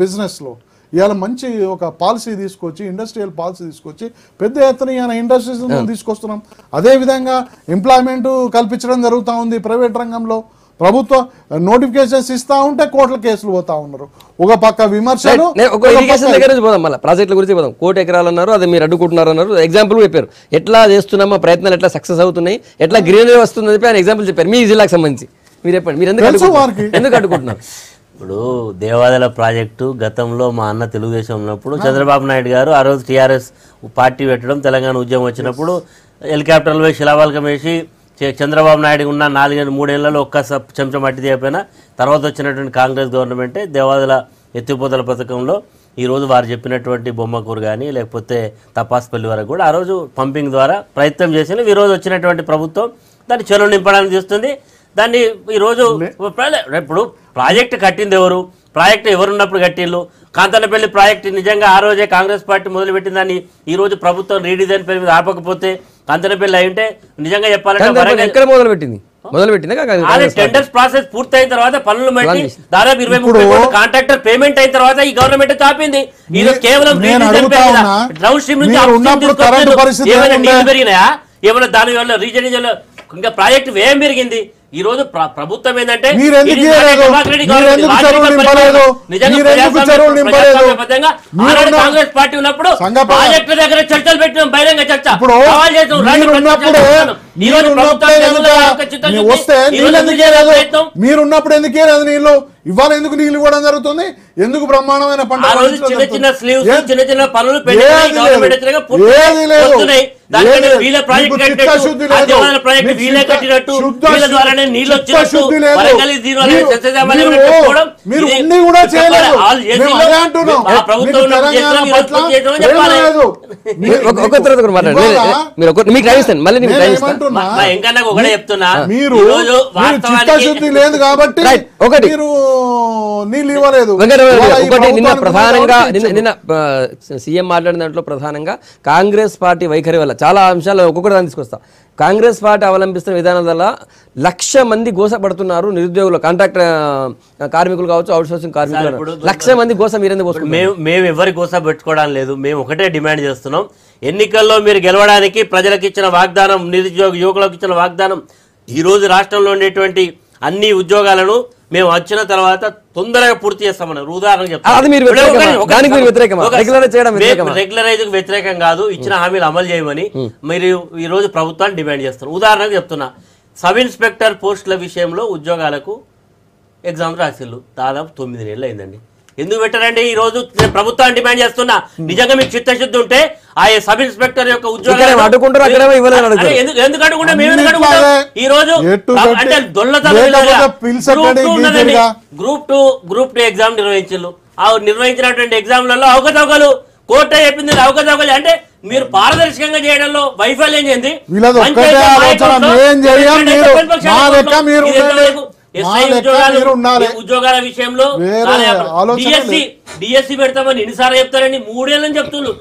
బిజినెస్లో ఇవాళ మంచి ఒక పాలసీ తీసుకొచ్చి, ఇండస్ట్రియల్ పాలసీ తీసుకొచ్చి పెద్ద ఎత్తున ఇవాళ ఇండస్ట్రీస్ తీసుకొస్తున్నాం. అదేవిధంగా ఎంప్లాయ్మెంట్ కల్పించడం జరుగుతూ ఉంది. ప్రైవేట్ రంగంలో ప్రభుత్వం నోటిఫికేషన్స్ ఇస్తా ఉంటే కోట్ల కేసులు పోతా ఉన్నారు. ఒక పక్క విమర్శలు. ప్రాజెక్టుల గురించి పోదాం. 1,00,00,000 ఎకరాలు అన్నారు, అది మీరు అడ్డుకుంటున్నారు అన్నారు. ఎగ్జాంపుల్ చెప్పారు, ఎట్లా చేస్తున్నామా ప్రయత్నాలు, ఎట్లా సక్సెస్ అవుతున్నాయి, ఎట్లా గ్రీనరీ వస్తుందని చెప్పి ఆయన ఎగ్జాంపుల్ చెప్పారు. మీ జిల్లాకు సంబంధించి మీరు చెప్పండి, మీరు ఎందుకు అడ్డుకుంటున్నారు? ఇప్పుడు దేవాదాల ప్రాజెక్టు గతంలో మా అన్న తెలుగుదేశం ఉన్నప్పుడు చంద్రబాబు నాయుడు గారు ఆ రోజు టీఆర్ఎస్ పార్టీ పెట్టడం, తెలంగాణ ఉద్యమం వచ్చినప్పుడు హెలికాప్టర్లు వేసి శిలాబాలకం వేసి చంద్రబాబు నాయుడు ఉన్న 3 ఏళ్లలో ఒక్క చెంచా మట్టి తీయపోయినా తర్వాత వచ్చినటువంటి కాంగ్రెస్ గవర్నమెంటే దేవాదాల ఎత్తిపోతల పథకంలో ఈరోజు వారు చెప్పినటువంటి బొమ్మకూరు కానీ లేకపోతే తపాస్పల్లి వరకు కూడా ఆ రోజు పంపింగ్ ద్వారా ప్రయత్నం చేసిన ఈరోజు వచ్చినటువంటి ప్రభుత్వం దాన్ని చెరువు నింపడానికి చేస్తుంది. దాన్ని ఈరోజు ఇప్పుడు ప్రాజెక్టు కట్టింది ఎవరు, ప్రాజెక్టు ఎవరున్నప్పుడు కట్టిళ్ళు? కాంతనపల్లి ప్రాజెక్టు నిజంగా ఆ రోజే కాంగ్రెస్ పార్టీ మొదలుపెట్టిన దాన్ని ఈ రోజు ప్రభుత్వం రీడిజైన్ పేరు మీద ఆపకపోతే కాంతనపల్లి అయి ఉంటే నిజంగా చెప్పాలంటే టెండర్స్ ప్రాసెస్ పూర్తయిన తర్వాత పనులు పెట్టి దాదాపు 23 కోట్ల కాంట్రాక్టర్ పేమెంట్ అయిన తర్వాత ఈ గవర్నమెంట్ చాపింది. ఇది కేవలం డౌన్ స్ట్రీమ్ నుంచి నీళ్లు పెరిగినాయా, ఏమైనా దాని వల్ల రీజన్ ఇంకా ప్రాజెక్టు వ్యయం పెరిగింది. ఈ రోజు ప్రభుత్వం ఏంటంటే కాంగ్రెస్ పార్టీ ఉన్నప్పుడు ప్రాజెక్టుల దగ్గర చర్చలు పెట్టినాం, బహిరంగ చర్చ మీరున్నప్పుడు ఎందుకే లేదు నీళ్లు, ఇవాళ ఎందుకు నీళ్లు ఇవ్వడం జరుగుతుంది? ఎందుకు బ్రహ్మాండమైన పంట చిన్న చిన్న స్లీవ్స్ చిన్న చిన్న పనులు ఒకటే చెప్తున్నా, మీరు చిత్తశుద్ధి లేదు కాబట్టి మీరు నీళ్ళు ఇవ్వలేదు. నిన్న ప్రధానంగా నిన్న సీఎం మాట్లాడిన దాంట్లో ప్రధానంగా కాంగ్రెస్ పార్టీ వైఖరి వల్ల చాలా అంశాలు ఒక్కొక్కటి దాన్ని తీసుకొస్తాం. కాంగ్రెస్ పార్టీ అవలంబిస్తున్న విధానం వల్ల 1,00,000 మంది గోసపడుతున్నారు. నిరుద్యోగులు, కాంట్రాక్ట్ కార్మికులు కావచ్చు, అవుట్ సోర్సింగ్ కార్మికులు 1,00,000 మంది గోస మీరెందుకు పోసుకుంటారు? మేము ఎవరి గోస పెట్టుకోవడం లేదు. మేము ఒకటే డిమాండ్ చేస్తున్నాం, ఎన్నికల్లో మీరు గెలవడానికి ప్రజలకు ఇచ్చిన వాగ్దానం, నిరుద్యోగ యువకులకు ఇచ్చిన వాగ్దానం, ఈరోజు రాష్ట్రంలో ఉండేటువంటి అన్ని ఉద్యోగాలను మేము వచ్చిన తర్వాత తొందరగా పూర్తి చేస్తామన్నారు. ఉదాహరణ రెగ్యులరైజ్ వ్యతిరేకం కాదు, ఇచ్చిన హామీలు అమలు చేయమని మీరు ఈ రోజు ప్రభుత్వాన్ని డిమాండ్ చేస్తున్నారు. ఉదాహరణకు చెప్తున్నా, సబ్ ఇన్స్పెక్టర్ పోస్టుల విషయంలో ఉద్యోగాలకు ఎగ్జామ్ రాసిళ్ళు దాదాపు 9 నెలలు అయిందండి. ఎందుకు పెట్టారండి? ఈ రోజు నేను ప్రభుత్వాన్ని డిమాండ్ చేస్తున్నా, నిజంగా మీకు చిత్తశుద్ధి ఉంటే ఆ సబ్ ఇన్స్పెక్టర్ యొక్క ఉద్యోగం అడ్డుకుంటారు, అక్కడేమో ఇవ్వలేదు అడుగుతారు. ఎందుకు అడుగుంటే మేము ఎందుకు అడుగుతాం? ఈ రోజు అంటే గ్రూప్ టూ ఎగ్జామ్ నిర్వహించారు. ఆ నిర్వహించినటువంటి ఎగ్జామ్లలో అవకతవకలు కోర్టు చెప్పింది, అవకతవకలు అంటే మీరు పారదర్శకంగా చేయడంలో వైఫల్యం చెంది ఉద్యోగాల విషయంలో డిఎస్సి పెడతామని ఎన్నిసార్లు చెప్తారని 3 ఏళ్ళని చెప్తున్నారు.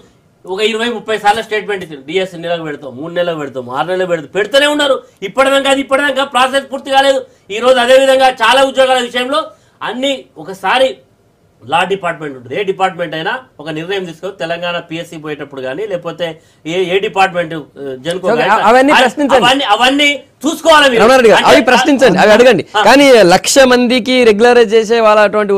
ఒక 20-30 సార్లు స్టేట్మెంట్ ఇచ్చారు. డిఎస్సి నెలకు పెడతాం, 3 నెలలకు పెడతాం, 6 నెలలకు పెడతాం, పెడుతూనే ఉన్నారు. ఇప్పటిదాకా ప్రాసెస్ పూర్తి కాలేదు. ఈ రోజు అదేవిధంగా చాలా ఉద్యోగాల విషయంలో అన్ని ఒకసారి లా డిపార్ట్మెంట్ ఉంటుంది, ఏ డిపార్ట్మెంట్ అయినా ఒక నిర్ణయం తీసుకోవాలి. తెలంగాణ పిఎస్సి పోయేటప్పుడు కానీ లేకపోతే ఏ డిపార్ట్మెంట్ అవన్నీ చూసుకోవాలి. అవి ప్రశ్నించండి, అవి అడగండి. కానీ 1,00,000 మందికి రెగ్యులరైజ్ చేసే వాళ్ళ అటువంటి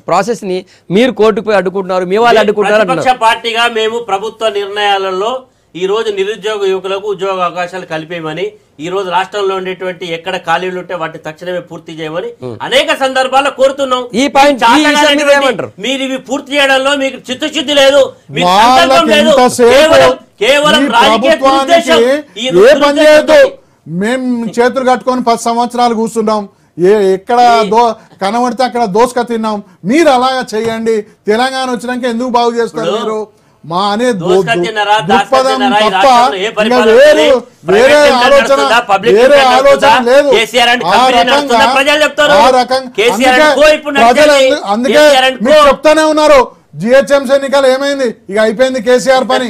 ప్రాసెస్ ని మీరు కోర్టుకు పోయి అడ్డుకుంటున్నారు, మీ వాళ్ళు అడ్డుకుంటున్నారు. ప్రతిపక్ష పార్టీగా మేము ప్రభుత్వ నిర్ణయాలలో ఈ రోజు నిరుద్యోగ యువకులకు ఉద్యోగ అవకాశాలు కల్పేయమని, ఈ రోజు రాష్ట్రంలో ఉండేటువంటి ఎక్కడ ఖాళీలు ఉంటే వాటిని తక్షణమే పూర్తి చేయమని అనేక సందర్భాల్లో కోరుతున్నాం. ఈ పాయింట్ మీరు ఇవి పూర్తి చేయడంలో మీకు చిత్తశుద్ధి లేదు, మీకు సంకల్పం లేదు, కేవలం రాజకీయ దురుద్దేశం. మేము చేతులు కట్టుకొని 10 సంవత్సరాలు కూర్చున్నాం, ఎక్కడ కనబడితే అక్కడ దోసుక తిన్నాం. మీరు అలాగా చెయ్యండి, తెలంగాణ వచ్చినాక ఎందుకు బాగు చేస్తారు మీరు? మా అనే దృక్పథం తప్ప వేరే ఆలోచన లేదు. అందుకే మీరు చెప్తానే ఉన్నారు జిహెచ్ఎంసీ ఎన్నికలు ఏమైంది, ఇక అయిపోయింది కేసీఆర్ పని.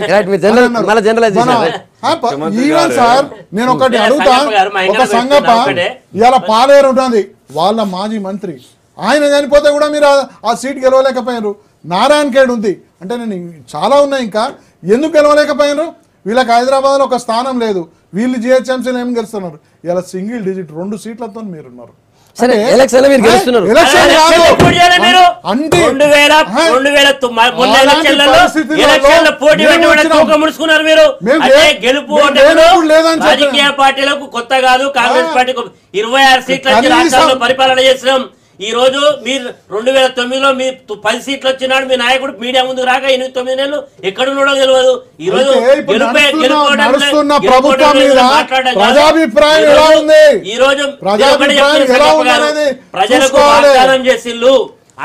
ఈవెన్ సార్ నేను ఒకటి అడుగుతా, ఒక సంగప ఇలా పాలేరు ఉంటుంది, వాళ్ళ మాజీ మంత్రి ఆయన చనిపోతే కూడా మీరు ఆ సీట్ గెలవలేకపోయారు. నారాయణ ఖేడ్ ఉంది అంటే నేను చాలా ఉన్నాయి, ఇంకా ఎందుకు గెలవలేకపోయినారు? వీళ్ళకి హైదరాబాద్లో ఒక స్థానం లేదు, వీళ్ళు జిహెచ్ఎంసీలో ఏం గెలుస్తున్నారు? ఇలా సింగిల్ డిజిట్ 2 సీట్లతో మీరున్నారు. రాజకీయ పార్టీలకు కొత్త కాదు, కాంగ్రెస్ పార్టీకి 26 సీట్ల రాష్ట్రంలో పరిపాలన చేసినాం. ఈ రోజు మీరు 2009లో మీ 10 సీట్లు వచ్చినాడు మీ నాయకుడు మీడియా ముందుకు రాక 8-9 నెలలు ఎక్కడున్నాడో తెలియదు. ఈ రోజు ప్రజలకు వాగ్దానం చేసిళ్ళు,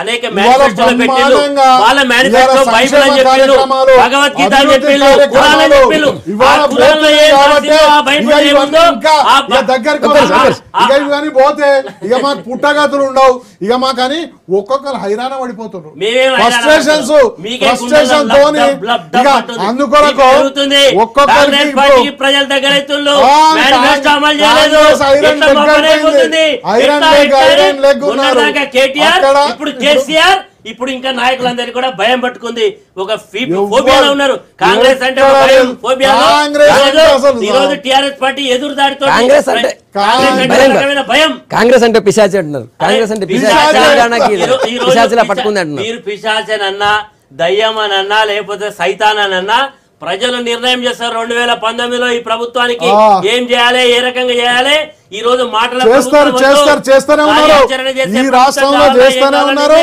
అనేక మేనిఫెస్టోలు పెట్టిళ్ళు, వాళ్ళ మేనిఫెస్టో బైబిల్ అని చెప్పిళ్ళు, భగవద్గీత అని చెప్పిళ్ళు, ఖురాన్ అని చెప్పిళ్ళు. దగ్గరికి పోతే ఇక మాకు పుట్టగతులు ఉండవు, ఇక మాకని ఒక్కొక్కరు హైరాణ పడిపోతున్నారు. అందుకొరకు ఒక్కొక్కరికి ప్రజల దగ్గర కేటీఆర్ ఇప్పుడు కేసీఆర్ ఇప్పుడు ఇంకా నాయకులందరికీ కూడా భయం పట్టుకుంది, ఒక ఫోబియాలో ఉన్నారు. కాంగ్రెస్ అంటే ఈ రోజు టిఆర్ఎస్ పార్టీ ఎదురుదాడితో భయం. కాంగ్రెస్ అంటే పిశాచి అంటున్నారు, కాంగ్రెస్ అంటే మీరు పిశాచనన్నా దయ్యమనన్నా లేకపోతే సైతానన్నా ప్రజలు నిర్ణయం చేస్తారు. 2019లో ఈ ప్రభుత్వానికి ఏం చేయాలి, ఏ రకంగా చేయాలి, ఈ రోజు మాటల చేస్తూనే ఉన్నారు. ఈ రాష్ట్రంలో చేస్తూనే ఉన్నారు,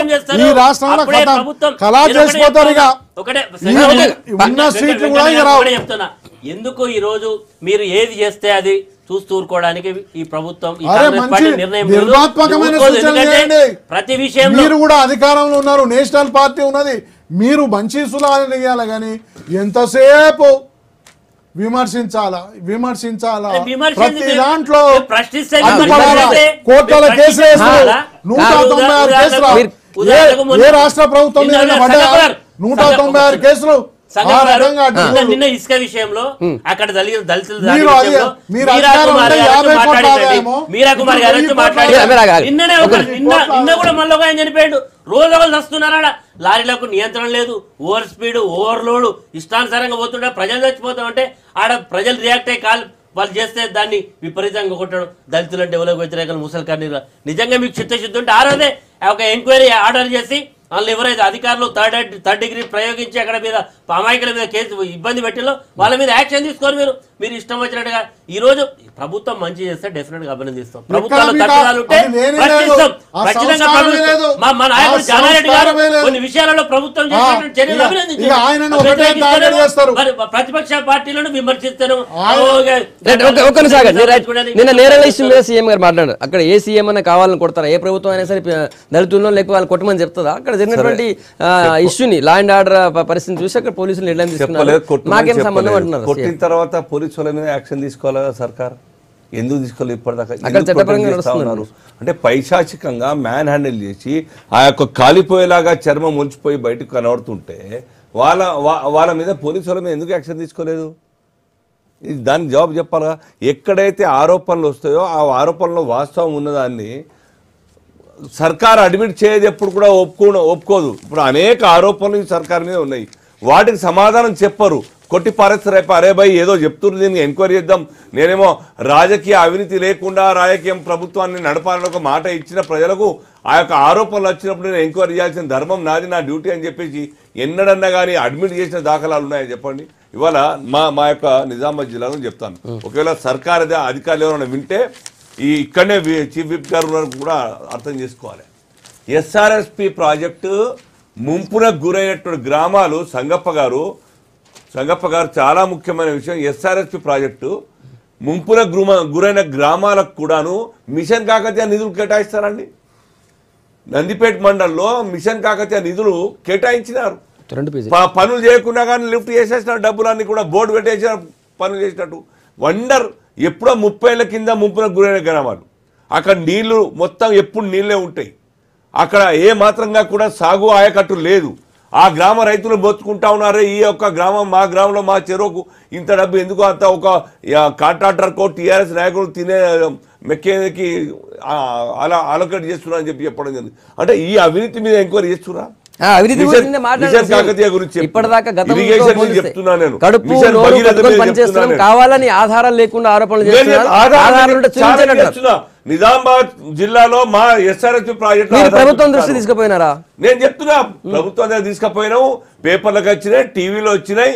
ఈ రాష్ట్రంలో చేసిపోతారు. ఇక ఉన్న సీట్లు కూడా చెప్తున్నా, ఎందుకు ఈ రోజు మీరు ఏది చేస్తే అది చూస్తూ ఊరుకోవడానికి ఈ ప్రభుత్వం నిర్మాత్మకమైన ప్రతి విషయం మీరు కూడా అధికారంలో ఉన్నారు, నేషనల్ పార్టీ ఉన్నది, మీరు మంచి సులాలు చేయాలి కానీ ఎంతసేపు విమర్శించాలా ప్రతి దాంట్లో కోట్ల కేసులు 196 కేసులు ఏ రాష్ట్ర ప్రభుత్వం మీద 196 కేసులు. నిన్న ఇసుక విషయంలో అక్కడ దళితులు నిన్న కూడా మళ్ళీ ఆయన చనిపోయాడు. రోజు ఒకరు వస్తున్నారా, లారీలకు నియంత్రణ లేదు, ఓవర్ స్పీడ్ ఓవర్లోడ్ ఇష్టానుసారంగా పోతుంటే ప్రజలు చచ్చిపోతామంటే ఆడ ప్రజలు రియాక్ట్ అయ్యి వాళ్ళు చేస్తే దాన్ని విపరీతంగా కొట్టడం. దళితులంటే ఎవరికి వ్యతిరేకలు ముసలి కన్నీరు. నిజంగా మీకు చిత్తశుద్ధి ఉంటే ఆ రోజే ఒక ఎంక్వైరీ ఆర్డర్ చేసి వాళ్ళు ఎవరైతే అధికారులు థర్డ్ డిగ్రీ ప్రయోగించి అక్కడ మీద అమాయకుల మీద కేసు ఇబ్బంది పెట్టిలో వాళ్ళ మీద యాక్షన్ తీసుకొని మీరు ఇష్టం వచ్చినట్టుగా ఈ రోజు ప్రభుత్వం మంచి చేస్తే డెఫినెట్ గా అభినందిస్తాం. ప్రభుత్వాలు తప్పిదాలు ఉంటే ప్రశ్నిస్తాం. ఖచ్చితంగా మా నాయకుడు జానారెడ్డి గారు కొన్ని విషయాలలో ప్రభుత్వం చేసినటువంటి చర్యలు అభినందించారు. ప్రతిపక్ష పార్టీలను విమర్శిస్తాను. నిన్న నేరల ఇష్యూ మీద సీఎం గారు మాట్లాడారు. అక్కడ ఏ సీఎం అన్నా కావాలని కొడతారా, ఏ ప్రభుత్వం అయినా సరే దళితుల్లో లేకపోతే వాళ్ళు కొట్టమని చెప్తుందా? అక్కడ జరిగినటువంటి ఇష్యూని లా అండ్ ఆర్డర్ పరిస్థితిని చూసి అక్కడ పోలీసులు నిర్ణయం తీసుకున్నారు. మాకేం సంబంధం అంటున్నారు. కొట్టిన తర్వాత పోలీసుల మీద యాక్షన్ తీసుకోవాలి కదా సర్కార్, ఎందుకు తీసుకోలేదు ఇప్పటిదాకా? ఉన్నారు అంటే పైశాచికంగా మ్యాన్ హ్యాండిల్ చేసి ఆ యొక్క కాలిపోయేలాగా చర్మం ముంచిపోయి బయటకు కనబడుతుంటే వాళ్ళ మీద పోలీసుల మీద ఎందుకు యాక్షన్ తీసుకోలేదు? ఇది దానికి జవాబు చెప్పాలా? ఎక్కడైతే ఆరోపణలు వస్తాయో ఆ ఆరోపణలో వాస్తవం ఉన్నదాన్ని సర్కార్ అడ్మిట్ చేయదు, ఎప్పుడు కూడా ఒప్పుకోదు. ఇప్పుడు అనేక ఆరోపణలు ఈ సర్కార్ మీద ఉన్నాయి, వాటికి సమాధానం చెప్పరు, కొట్టి పారేస్తారు. అరే భయ్ ఏదో చెప్తున్నారు, దీన్ని ఎంక్వైరీ చేద్దాం, నేనేమో రాజకీయ అవినీతి లేకుండా రాజకీయం ప్రభుత్వాన్ని నడపాలని ఒక మాట ఇచ్చిన ప్రజలకు ఆ యొక్క ఆరోపణలు వచ్చినప్పుడు నేను ఎంక్వైరీ చేయాల్సిన ధర్మం నాది, నా డ్యూటీ అని చెప్పేసి ఎన్నడన్నా కానీ అడ్మిట్ చేసిన దాఖలాలు ఉన్నాయని చెప్పండి. ఇవాళ మా యొక్క నిజామాబాద్ జిల్లాలో చెప్తాను, ఒకవేళ సర్కార్ అధికారులు ఎవరైనా వింటే ఇక్కడనే చీఫ్ విప్ గారు కూడా అర్థం చేసుకోవాలి. ఎస్ఆర్ఎస్పి ప్రాజెక్టు ముంపున గురైనటువంటి గ్రామాలు సంగప్ప గారు చాలా ముఖ్యమైన విషయం. ఎస్ఆర్ఎస్పి ప్రాజెక్టు ముంపున గురైన గ్రామాలకు కూడాను మిషన్ కాకతీయ నిధులు కేటాయిస్తారండి. నందిపేట మండలంలో మిషన్ కాకతీయ నిధులు కేటాయించినారు. పనులు చేయకుండా కానీ లిఫ్ట్ చేసేసిన డబ్బులన్నీ కూడా బోర్డు పెట్టేసిన పనులు చేసినట్టు వండర్. ఎప్పుడో 30 ఏళ్ల కింద ముంపున గురైన గ్రామాలు, అక్కడ నీళ్లు మొత్తం ఎప్పుడు నీళ్ళే ఉంటాయి, అక్కడ ఏ మాత్రంగా కూడా సాగు ఆయకట్టు లేదు. ఆ గ్రామ రైతులు బతుకుంటా ఉన్నారు. ఈ యొక్క గ్రామం మా గ్రామంలో మా చెరువుకు ఇంత డబ్బు ఎందుకు, అంత ఒక కాంట్రాక్టర్కో టీఆర్ఎస్ నాయకులు తినే మెక్కేకి అలా అలొకేట్ చేస్తున్నా అని చెప్పడం జరిగింది. అంటే ఈ అవినీతి మీద ఎంక్వైరీ చేస్తున్నా? కావాలని ఆధారాలు లేకుండా ఆరోపణలు నిజామాబాద్ జిల్లాలో మా ఎస్ఆర్ఎస్ ప్రాజెక్ట్ ప్రభుత్వం దృష్టి తీసుకుపోయినారా? నేను చెప్తున్నా, ప్రభుత్వం దగ్గర తీసుకుపోయినావు, పేపర్లకు వచ్చినాయి, టీవీలో వచ్చినాయి.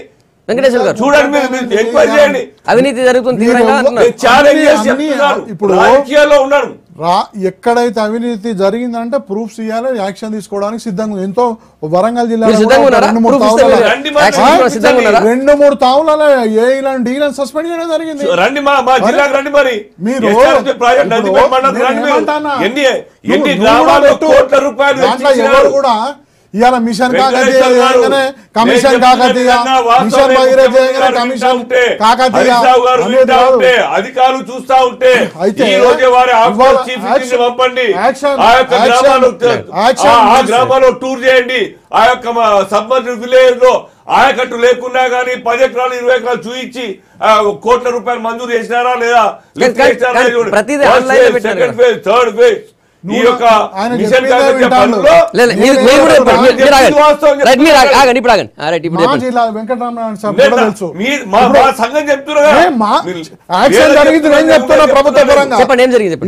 వెంకటేశ్వర గారు చూడండి, ఎంక్వైరీ చేయండి. అవినీతి జరుగుతుంది. ఇప్పుడు రాజకీయాల్లో ఉన్నాను. ఎక్కడైతే అవినీతి జరిగిందంటే ప్రూఫ్స్ ఇవ్వాలి, యాక్షన్ తీసుకోవడానికి సిద్ధంగా. ఎంతో వరంగల్ జిల్లాలో 2-3 తావులలో ఏలను డీలను సస్పెండ్ చేయడం జరిగింది. రండి మా జిల్లాకు రండి. మరి మీరు ఎన్ని గ్రామాల్లో కోట్ల రూపాయలు ఎవరు కూడా ఇవాళ mission Kakatiya commission Kakatiya mission commission Kakatiya అధికారులు చూస్తా ఉంటే పంపండి, ఆ గ్రామాల్లో టూర్ చేయండి. ఆ యొక్క సబ్మర్జ్డ్ విలేజ్ లో ఆయకట్టు లేకున్నా గానీ 10 ఎకరాలు 20 ఎకరాలు చూయించి కోట్ల రూపాయలు మంజూరు చేసినారా లేదా, సెకండ్ ఫేజ్ థర్డ్ ఫేజ్ ఈ యొక్క మిషన్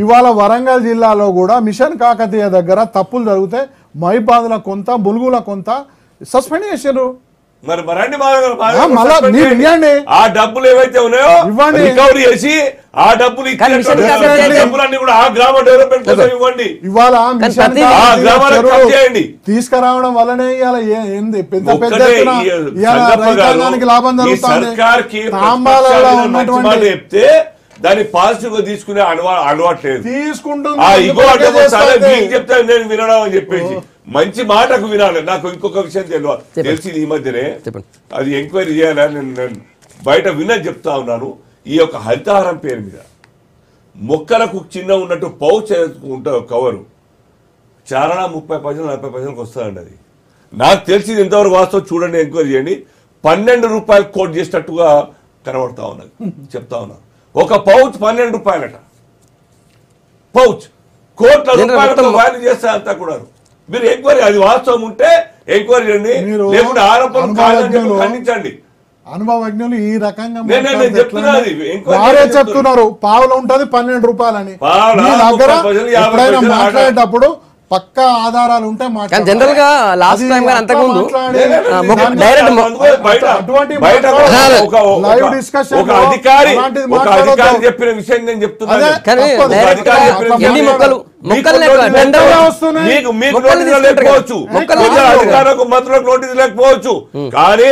ఇవాళ వరంగల్ జిల్లాలో కూడా మిషన్ కాకతీయ దగ్గర తప్పులు జరిగితే మైబాదుల కొంత, బులుగుల కొంత సస్పెండ్ చేశారు. మరి ఆ డబ్బులు ఏవైతే ఉన్నాయో రికవరీ చేసి ఆ డబ్బులు డబ్బులన్నీ కూడా ఆ గ్రామ డెవలప్మెంట్ కోసం ఇవ్వండి. ఇవాళ తీసుకురావడం వల్లనే రైతాంగానికి లాభం జరుగుతుంది. చెప్తే దాన్ని పాజిటివ్ గా తీసుకునే అలవాటు లేదు. చెప్తే నేను వినడం అని చెప్పేసి మంచి మాటకు వినాలి. నాకు ఇంకొక విషయం తెలిసింది ఈ మధ్యనే, అది ఎంక్వైరీ చేయాలని నేను బయట విన్నది చెప్తా ఉన్నాను. ఈ యొక్క హరితహారం పేరు మీద మొక్కలకు చిన్న ఉన్నట్టు పౌచ్ ఉంటుంది కవరు, చారణ 30 పైసలు 40 పైసలకు వస్తుందండి. అది నాకు తెలిసింది ఎంతవరకు వాస్తవం చూడండి, ఎంక్వైరీ చేయండి. 12 రూపాయలు కోట్ చేసినట్టుగా కనబడతా ఉన్నది. చెప్తా ఉన్నాను, ఒక పౌచ్ 12 రూపాయలట. పౌచ్ కోట్ల రూపాయలతో వాల్యూ చేస్తే అంతా కూడా. మీరు ఎంక్వైరీ, అది వాస్తవం ఉంటే ఎంక్వైరీ చేయండి, లేకుంటే ఆరోపణలు ఖండించండి. అనుభవజ్ఞులు ఈ రకంగా చెప్తున్నారు పావులు ఉంటది 12 రూపాయలని. మీ దగ్గర ఎప్పుడైనా మాట్లాడేటప్పుడు పక్కా ఆధారాలు ఉంటే కానీ జనరల్ గా లాస్ట్ టైం కానీ అంతకుముందు చెప్పిన విషయం నేను చెప్తున్నాను. ఎన్ని మొక్కలు మంత్రులకు నోటీసు లేకపోవచ్చు, కానీ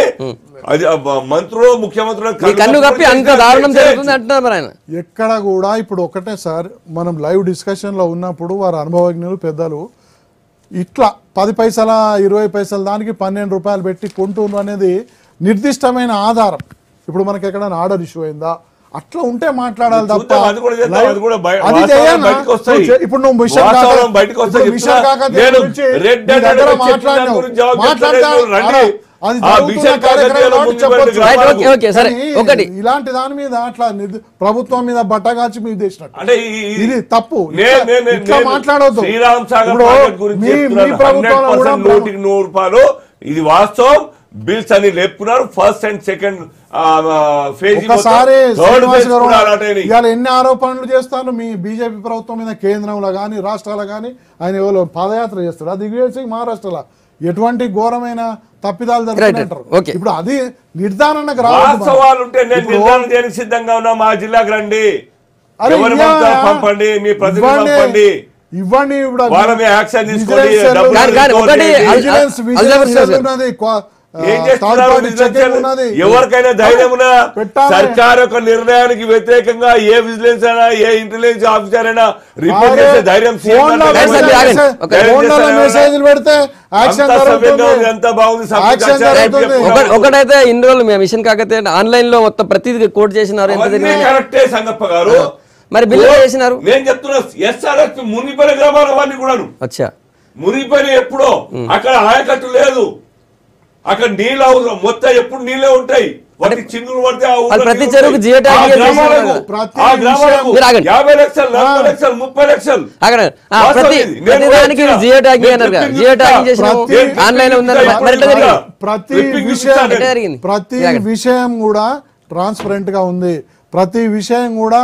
అది మంత్రులు ముఖ్యమంత్రులు కన్ను కప్పి అంత దారుణం జరుగుతుంది అంటున్నారు మరి ఆయన. ఎక్కడ కూడా ఇప్పుడు ఒకటే సార్, మనం లైవ్ డిస్కషన్ లో ఉన్నప్పుడు వారు అనుభవజ్ఞులు పెద్దలు ఇట్లా 10 పైసల 20 పైసల దానికి 12 రూపాయలు పెట్టి కొంటున్నారు అనేది నిర్దిష్టమైన ఆధారం. ఇప్పుడు మనకి ఎక్కడైనా ఆర్డర్ ఇష్యూ అయిందా అట్లా ఉంటే మాట్లాడాలి తప్ప ఇప్పుడు నువ్వు మిషన్ ఇలాంటి దాని మీద అట్లా ప్రభుత్వం మీద బట్టగాచి మీరు చేసినట్టు ఇది తప్పు. ఇట్లా మాట్లాడవద్దు. రూపాయలు ఇది వాస్తవం. బిల్స్ అని లేపుకున్నారు. First and second phase. ఇవాళ ఎన్ని ఆరోపణలు చేస్తాను మీ బీజేపీ ప్రభుత్వం మీద, కేంద్రంలో కానీ రాష్ట్రాలు కానీ. ఆయన ఎవరో పాదయాత్ర చేస్తాడు, అది దిగ్విజయ్ మహారాష్ట్రలో ఎటువంటి ఘోరమైన తప్పిదాలు జరుగుతుంటారు. ఇప్పుడు అది నిర్ధారణకు రావాలి. సిద్ధంగా ఉన్నా మా జిల్లాకు రండి, పంపండి, మీ ప్రతినిధులు పంపండి, ఇవ్వండి. ఎవరికైనా ధైర్యం సర్కార్ యొక్క నిర్ణయానికి వ్యతిరేకంగా ఏ విజిలెన్స్ అయినా ఏ ఇంటెలిజెన్స్ ఆఫీసర్ అయినా రిపోర్ట్ చేసే ధైర్యం ఎంత బాగుంది. ఒకటైతే ఇన్ని రోజులు మిషన్ కాకతే ఆన్లైన్ లో మొత్తం ప్రతిదీ కోట్ చేసినారు. కరెక్టే సంగప్ప గారు, మరి బిల్లు చేసినారు. నేను చెప్తున్నా ఎస్ఆర్ఎస్ మునిపల్లి గ్రామాలవన్నీ కూడాను మునిపల్లి ఎప్పుడో అక్కడ ఆయకట్టు లేదు, అక్కడ నీళ్ళు అవసరం. మొత్తం ఎప్పుడు నీళ్ళే ఉంటాయి. వాటి చిన్నులు పడితే ప్రతి చెరువుకు జియో ట్యాగింగ్ 50 లక్షలు 40 లక్షలు 30 లక్షలు ప్రతి విషయం కూడా ట్రాన్స్పరెంట్ గా ఉంది. ప్రతి విషయం కూడా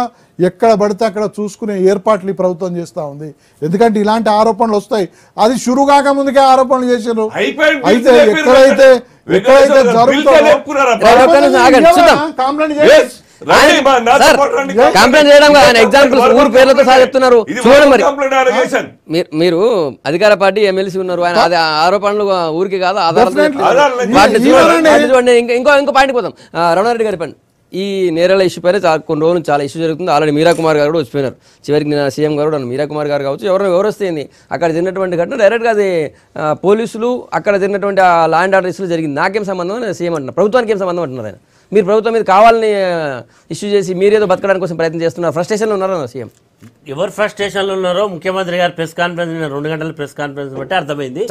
ఎక్కడ పడితే అక్కడ చూసుకునే ఏర్పాట్లు ఈ ప్రభుత్వం చేస్తా ఉంది. ఎందుకంటే ఇలాంటి ఆరోపణలు వస్తాయి. అది షురు కాక ముందుకే ఆరోపణలు చేశారు. అయితే ఎక్కడైతే మీరు అధికార పార్టీ ఎమ్మెల్సీ ఉన్నారు, ఆయన అదే ఆరోపణలు ఊరికి కాదు ఆధారాలు. ఇంకో పాయింట్ పోతాం. రమణారెడ్డి గారి పని ఈ నేరల ఇష్యూ పైన కొన్ని రోజులు చాలా ఇష్యూ జరుగుతుంది. ఆల్రెడీ మీరా కుమార్ గారు కూడా వచ్చిపోయినారు. చివరికి నేను సీఎం గారు మీరా కుమార్ గారు కావచ్చు, ఎవరు వస్తేంది అక్కడ జరిగినటువంటి ఘటన డైరెక్ట్గా అది పోలీసులు అక్కడ జరిగినటువంటి ఆ ల్యాండ్ ఆర్డర్ ఇష్యూలో జరిగింది. నాకేం సంబంధం సీఎం అంటున్నారు, ప్రభుత్వానికి ఏం సంబంధం అంటున్నారు ఆయన. మీరు ప్రభుత్వం మీద కావాలని ఇష్యూ చేసి మీరేదో బతకడానికి కోసం ప్రయత్నం చేస్తున్నారు. ఫ్రస్ట్రేషన్లో ఉన్నారో సీఎం. ఎవరు ఫ్రస్ట్రేషన్లో ఉన్నారో ముఖ్యమంత్రి గారు ప్రెస్ కాన్ఫరెన్స్ 2 గంటల ప్రెస్ కాన్ఫరెన్స్ బట్టి అర్థమైంది.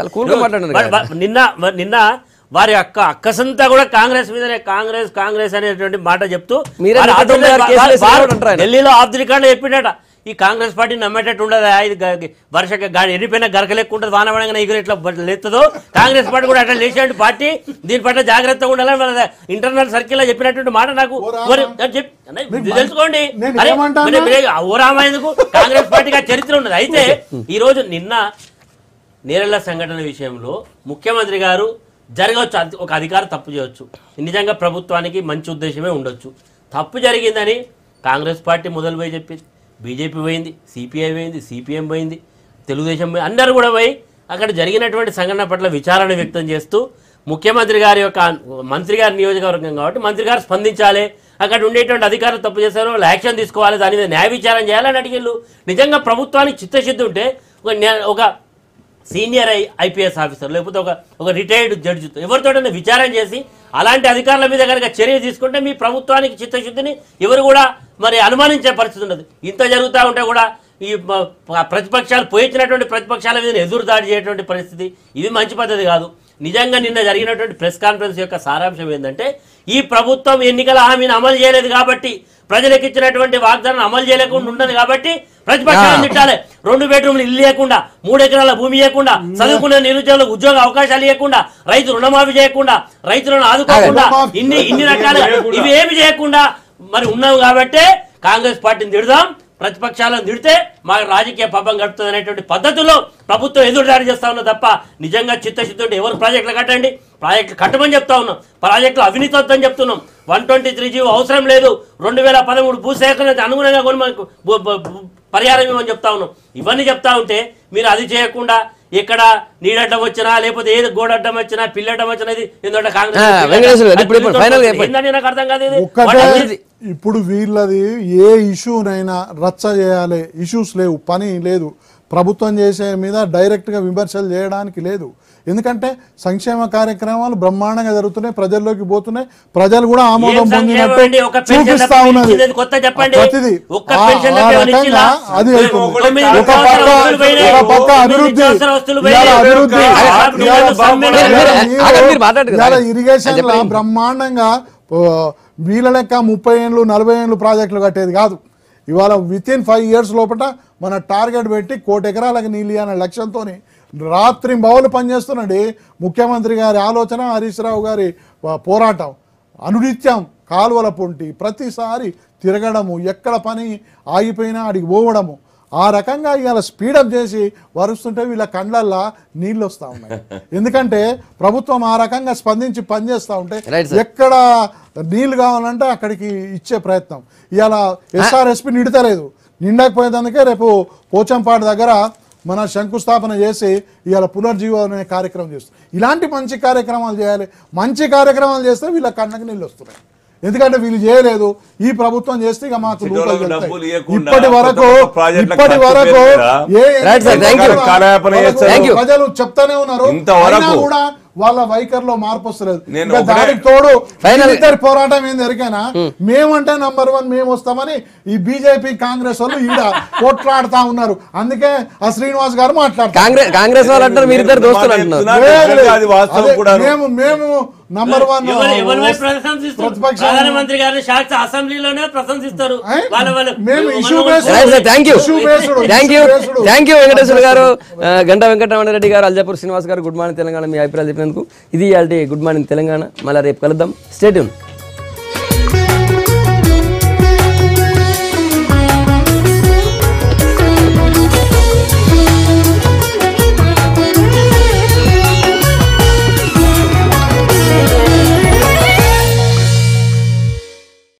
నిన్న వారి అక్కసంతా కూడా కాంగ్రెస్ మీదనే, కాంగ్రెస్ కాంగ్రెస్ అనేటువంటి మాట చెప్తూ ఢిల్లీలో ఆఫ్ ది రికార్డ్ చెప్పిండట. ఈ కాంగ్రెస్ పార్టీ నమ్మేటట్టు ఉండదు, ఇది వర్షక ఎండిపోయిన గరకలెక్కుంటుంది, వానవడంగా ఎగురు ఎట్లా లేస్తుందో కాంగ్రెస్ పార్టీ కూడా అట్లా లేచేటువంటి పార్టీ. దీని పట్ల జాగ్రత్తగా ఉండాలని మన ఇంటర్నల్ సర్కిల్ లో చెప్పినటువంటి మాట నాకు తెలుసుకోండి. ఓ రామాయందుకు కాంగ్రెస్ పార్టీకి చరిత్ర ఉన్నది. అయితే ఈ రోజు నిన్న నేరెళ్ల సంఘటన విషయంలో ముఖ్యమంత్రి గారు జరగవచ్చు, ఒక అధికారి తప్పు చేయవచ్చు, నిజంగా ప్రభుత్వానికి మంచి ఉద్దేశమే ఉండొచ్చు. తప్పు జరిగిందని కాంగ్రెస్ పార్టీ మొదలుపోయి చెప్పింది, బీజేపీ పోయింది, సిపిఐ పోయింది, సిపిఎం పోయింది, తెలుగుదేశం పోయింది, అందరూ కూడా పోయి అక్కడ జరిగినటువంటి సంఘటన పట్ల విచారణ వ్యక్తం చేస్తూ ముఖ్యమంత్రి గారి యొక్క మంత్రి గారి నియోజకవర్గం కాబట్టి మంత్రి గారు స్పందించాలి, అక్కడ ఉండేటువంటి అధికారులు తప్పు చేశారు వాళ్ళు యాక్షన్ తీసుకోవాలి, దాని మీద న్యాయ విచారణ చేయాలని అడిగిళ్ళు. నిజంగా ప్రభుత్వానికి చిత్తశుద్ధి ఉంటే ఒక సీనియర్ ఐపీఎస్ ఆఫీసర్ లేకపోతే ఒక రిటైర్డ్ జడ్జితో ఎవరితోటైనా విచారణ చేసి అలాంటి అధికారుల మీద కనుక చర్య తీసుకుంటే మీ ప్రభుత్వానికి చిత్తశుద్ధిని ఎవరు కూడా మరి అనుమానించే పరిస్థితి ఉండదు. ఇంత జరుగుతూ ఉంటే కూడా ఈ ప్రతిపక్షాలు పోయించినటువంటి ప్రతిపక్షాల మీద ఎదురుదాడి చేయటువంటి పరిస్థితి, ఇది మంచి పద్ధతి కాదు. నిజంగా నిన్న జరిగినటువంటి ప్రెస్ కాన్ఫరెన్స్ యొక్క సారాంశం ఏంటంటే ఈ ప్రభుత్వం ఎన్నికల హామీని అమలు చేయలేదు కాబట్టి, ప్రజలకు ఇచ్చినటువంటి వాగ్దానం అమలు చేయలేకుండా ఉండదు కాబట్టి ప్రతిపక్షాలను తిట్టాలి. 2 బెడ్రూమ్లు ఇల్లు ఇవ్వకుండా, 3 ఎకరాల భూమి ఇవ్వకుండా, చదువుకునే నిరుద్యోగులకు ఉద్యోగ అవకాశాలు ఇవ్వకుండా, రైతు రుణమాఫీ చేయకుండా, రైతులను ఆదుకోకుండా, ఇన్ని రకాలుగా ఇవి ఏమి చేయకుండా మరి ఉన్నావు కాబట్టి కాంగ్రెస్ పార్టీని తిడదాం, ప్రతిపక్షాలను తిడితే మా రాజకీయ పబ్బం గడుపుతుంది అనేటువంటి పద్ధతిలో ప్రభుత్వం ఎదురుదాడి చేస్తా ఉన్నా తప్ప నిజంగా చిత్తశుద్ధి ఎవరు ప్రాజెక్టులు కట్టండి, ప్రాజెక్టులు కట్టమని చెప్తా ఉన్నాం, ప్రాజెక్టులు అవినీతి వద్దని చెప్తున్నాం, 123G అవసరం లేదు, 2013 భూసేకరణ అనుగుణంగా కూడా మనకు పరిహారం ఇవ్వమని చెప్తా ఉన్నాం. ఇవన్నీ చెప్తా ఉంటే మీరు అది చేయకుండా ఎక్కడ నీడడ్డం వచ్చినా లేకపోతే ఏది గోడడ్డం వచ్చినా పిల్లడ్డం వచ్చినా ఎందుకంటే కాంగ్రెస్ నాకు అర్థం కాదు. ఒక్కటే ఇప్పుడు వీళ్ళది ఏ ఇష్యూనైనా రచ్చ చేయాలి, ఇష్యూస్ లేవు, పని లేదు, ప్రభుత్వం చేసే మీద డైరెక్ట్గా విమర్శలు చేయడానికి లేదు. ఎందుకంటే సంక్షేమ కార్యక్రమాలు బ్రహ్మాండంగా జరుగుతున్నాయి, ప్రజల్లోకి పోతున్నాయి, ప్రజలు కూడా ఆమోదం పొందినట్టు చూపిస్తా ఉన్నది. ప్రతిదీ అది అవుతుంది. ఒక పక్క అభివృద్ధి, ఇరిగేషన్ లా బ్రహ్మాండంగా వీళ్ళ లెక్క 30 ఏళ్ళు 40 ఏళ్ళు ప్రాజెక్టులు కట్టేది కాదు. ఇవాళ వితిన్ 5 years లోపల మన టార్గెట్ పెట్టి 1 కోటి ఎకరాలకు నీళ్ళు అనే లక్ష్యంతో రాత్రి బౌలు పనిచేస్తున్నాడు ముఖ్యమంత్రి గారి ఆలోచన, హరీష్ రావు గారి పోరాటం. అనునిత్యం కాలువల పొంటి ప్రతిసారి తిరగడము, ఎక్కడ పని ఆగిపోయినా అడిగి పోవడము, ఆ రకంగా ఇవాళ స్పీడప్ చేసి వరుస్తుంటే వీళ్ళ కండ్లల్లా నీళ్ళు వస్తూ ఉన్నాయి. ఎందుకంటే ప్రభుత్వం ఆ రకంగా స్పందించి పనిచేస్తూ ఉంటే ఎక్కడ నీళ్ళు కావాలంటే అక్కడికి ఇచ్చే ప్రయత్నం. ఇవాళ SRSP నిడతలేదు, నిండకపోయేందుకే రేపు పోచంపాడు దగ్గర మన శంకుస్థాపన చేసి ఇవాళ పునర్జీవన కార్యక్రమం చేస్తాం. ఇలాంటి మంచి కార్యక్రమాలు చేయాలి. మంచి కార్యక్రమాలు చేస్తే వీళ్ళ కళ్ళకి నీళ్ళు వస్తున్నాయి. ఎందుకంటే వీళ్ళు చేయలేదు, ఈ ప్రభుత్వం చేస్తే ఇక మాకు ఇప్పటి వరకు ప్రజలు చెప్తానే ఉన్నారు, కూడా వాళ్ళ వైఖరిలో మార్పు వస్తలేదు. దానికి తోడు ఇద్దరు పోరాటం ఏంది ఎరికైనా, మేమంటే నంబర్ 1 మేము వస్తామని ఈ బీజేపీ కాంగ్రెస్ వాళ్ళు ఈడ కొట్లాడుతా ఉన్నారు. అందుకే ఆ శ్రీనివాస్ గారు మాట్లాడతారు, కాంగ్రెస్ వాళ్ళు అంటారు మీరిద్దరు దోస్తులు అంటున్నారు. మేము నంబర్ 1 ప్రధానమంత్రి గారిని అసెంబ్లీలోనే ప్రశంసిస్తారు. వెంకటేశ్వర గారు, గంటా వెంకటరమణారెడ్డి గారు, అల్జాపూర్ శ్రీనివాస్ గారు, గుడ్ మార్నింగ్ తెలంగాణ మీ అభిప్రాయాలు చెప్పినందుకు. ఇది ఇవాల్టి గుడ్ మార్నింగ్ తెలంగాణ. మళ్ళీ రేపు కలుద్దాం. Stay tune.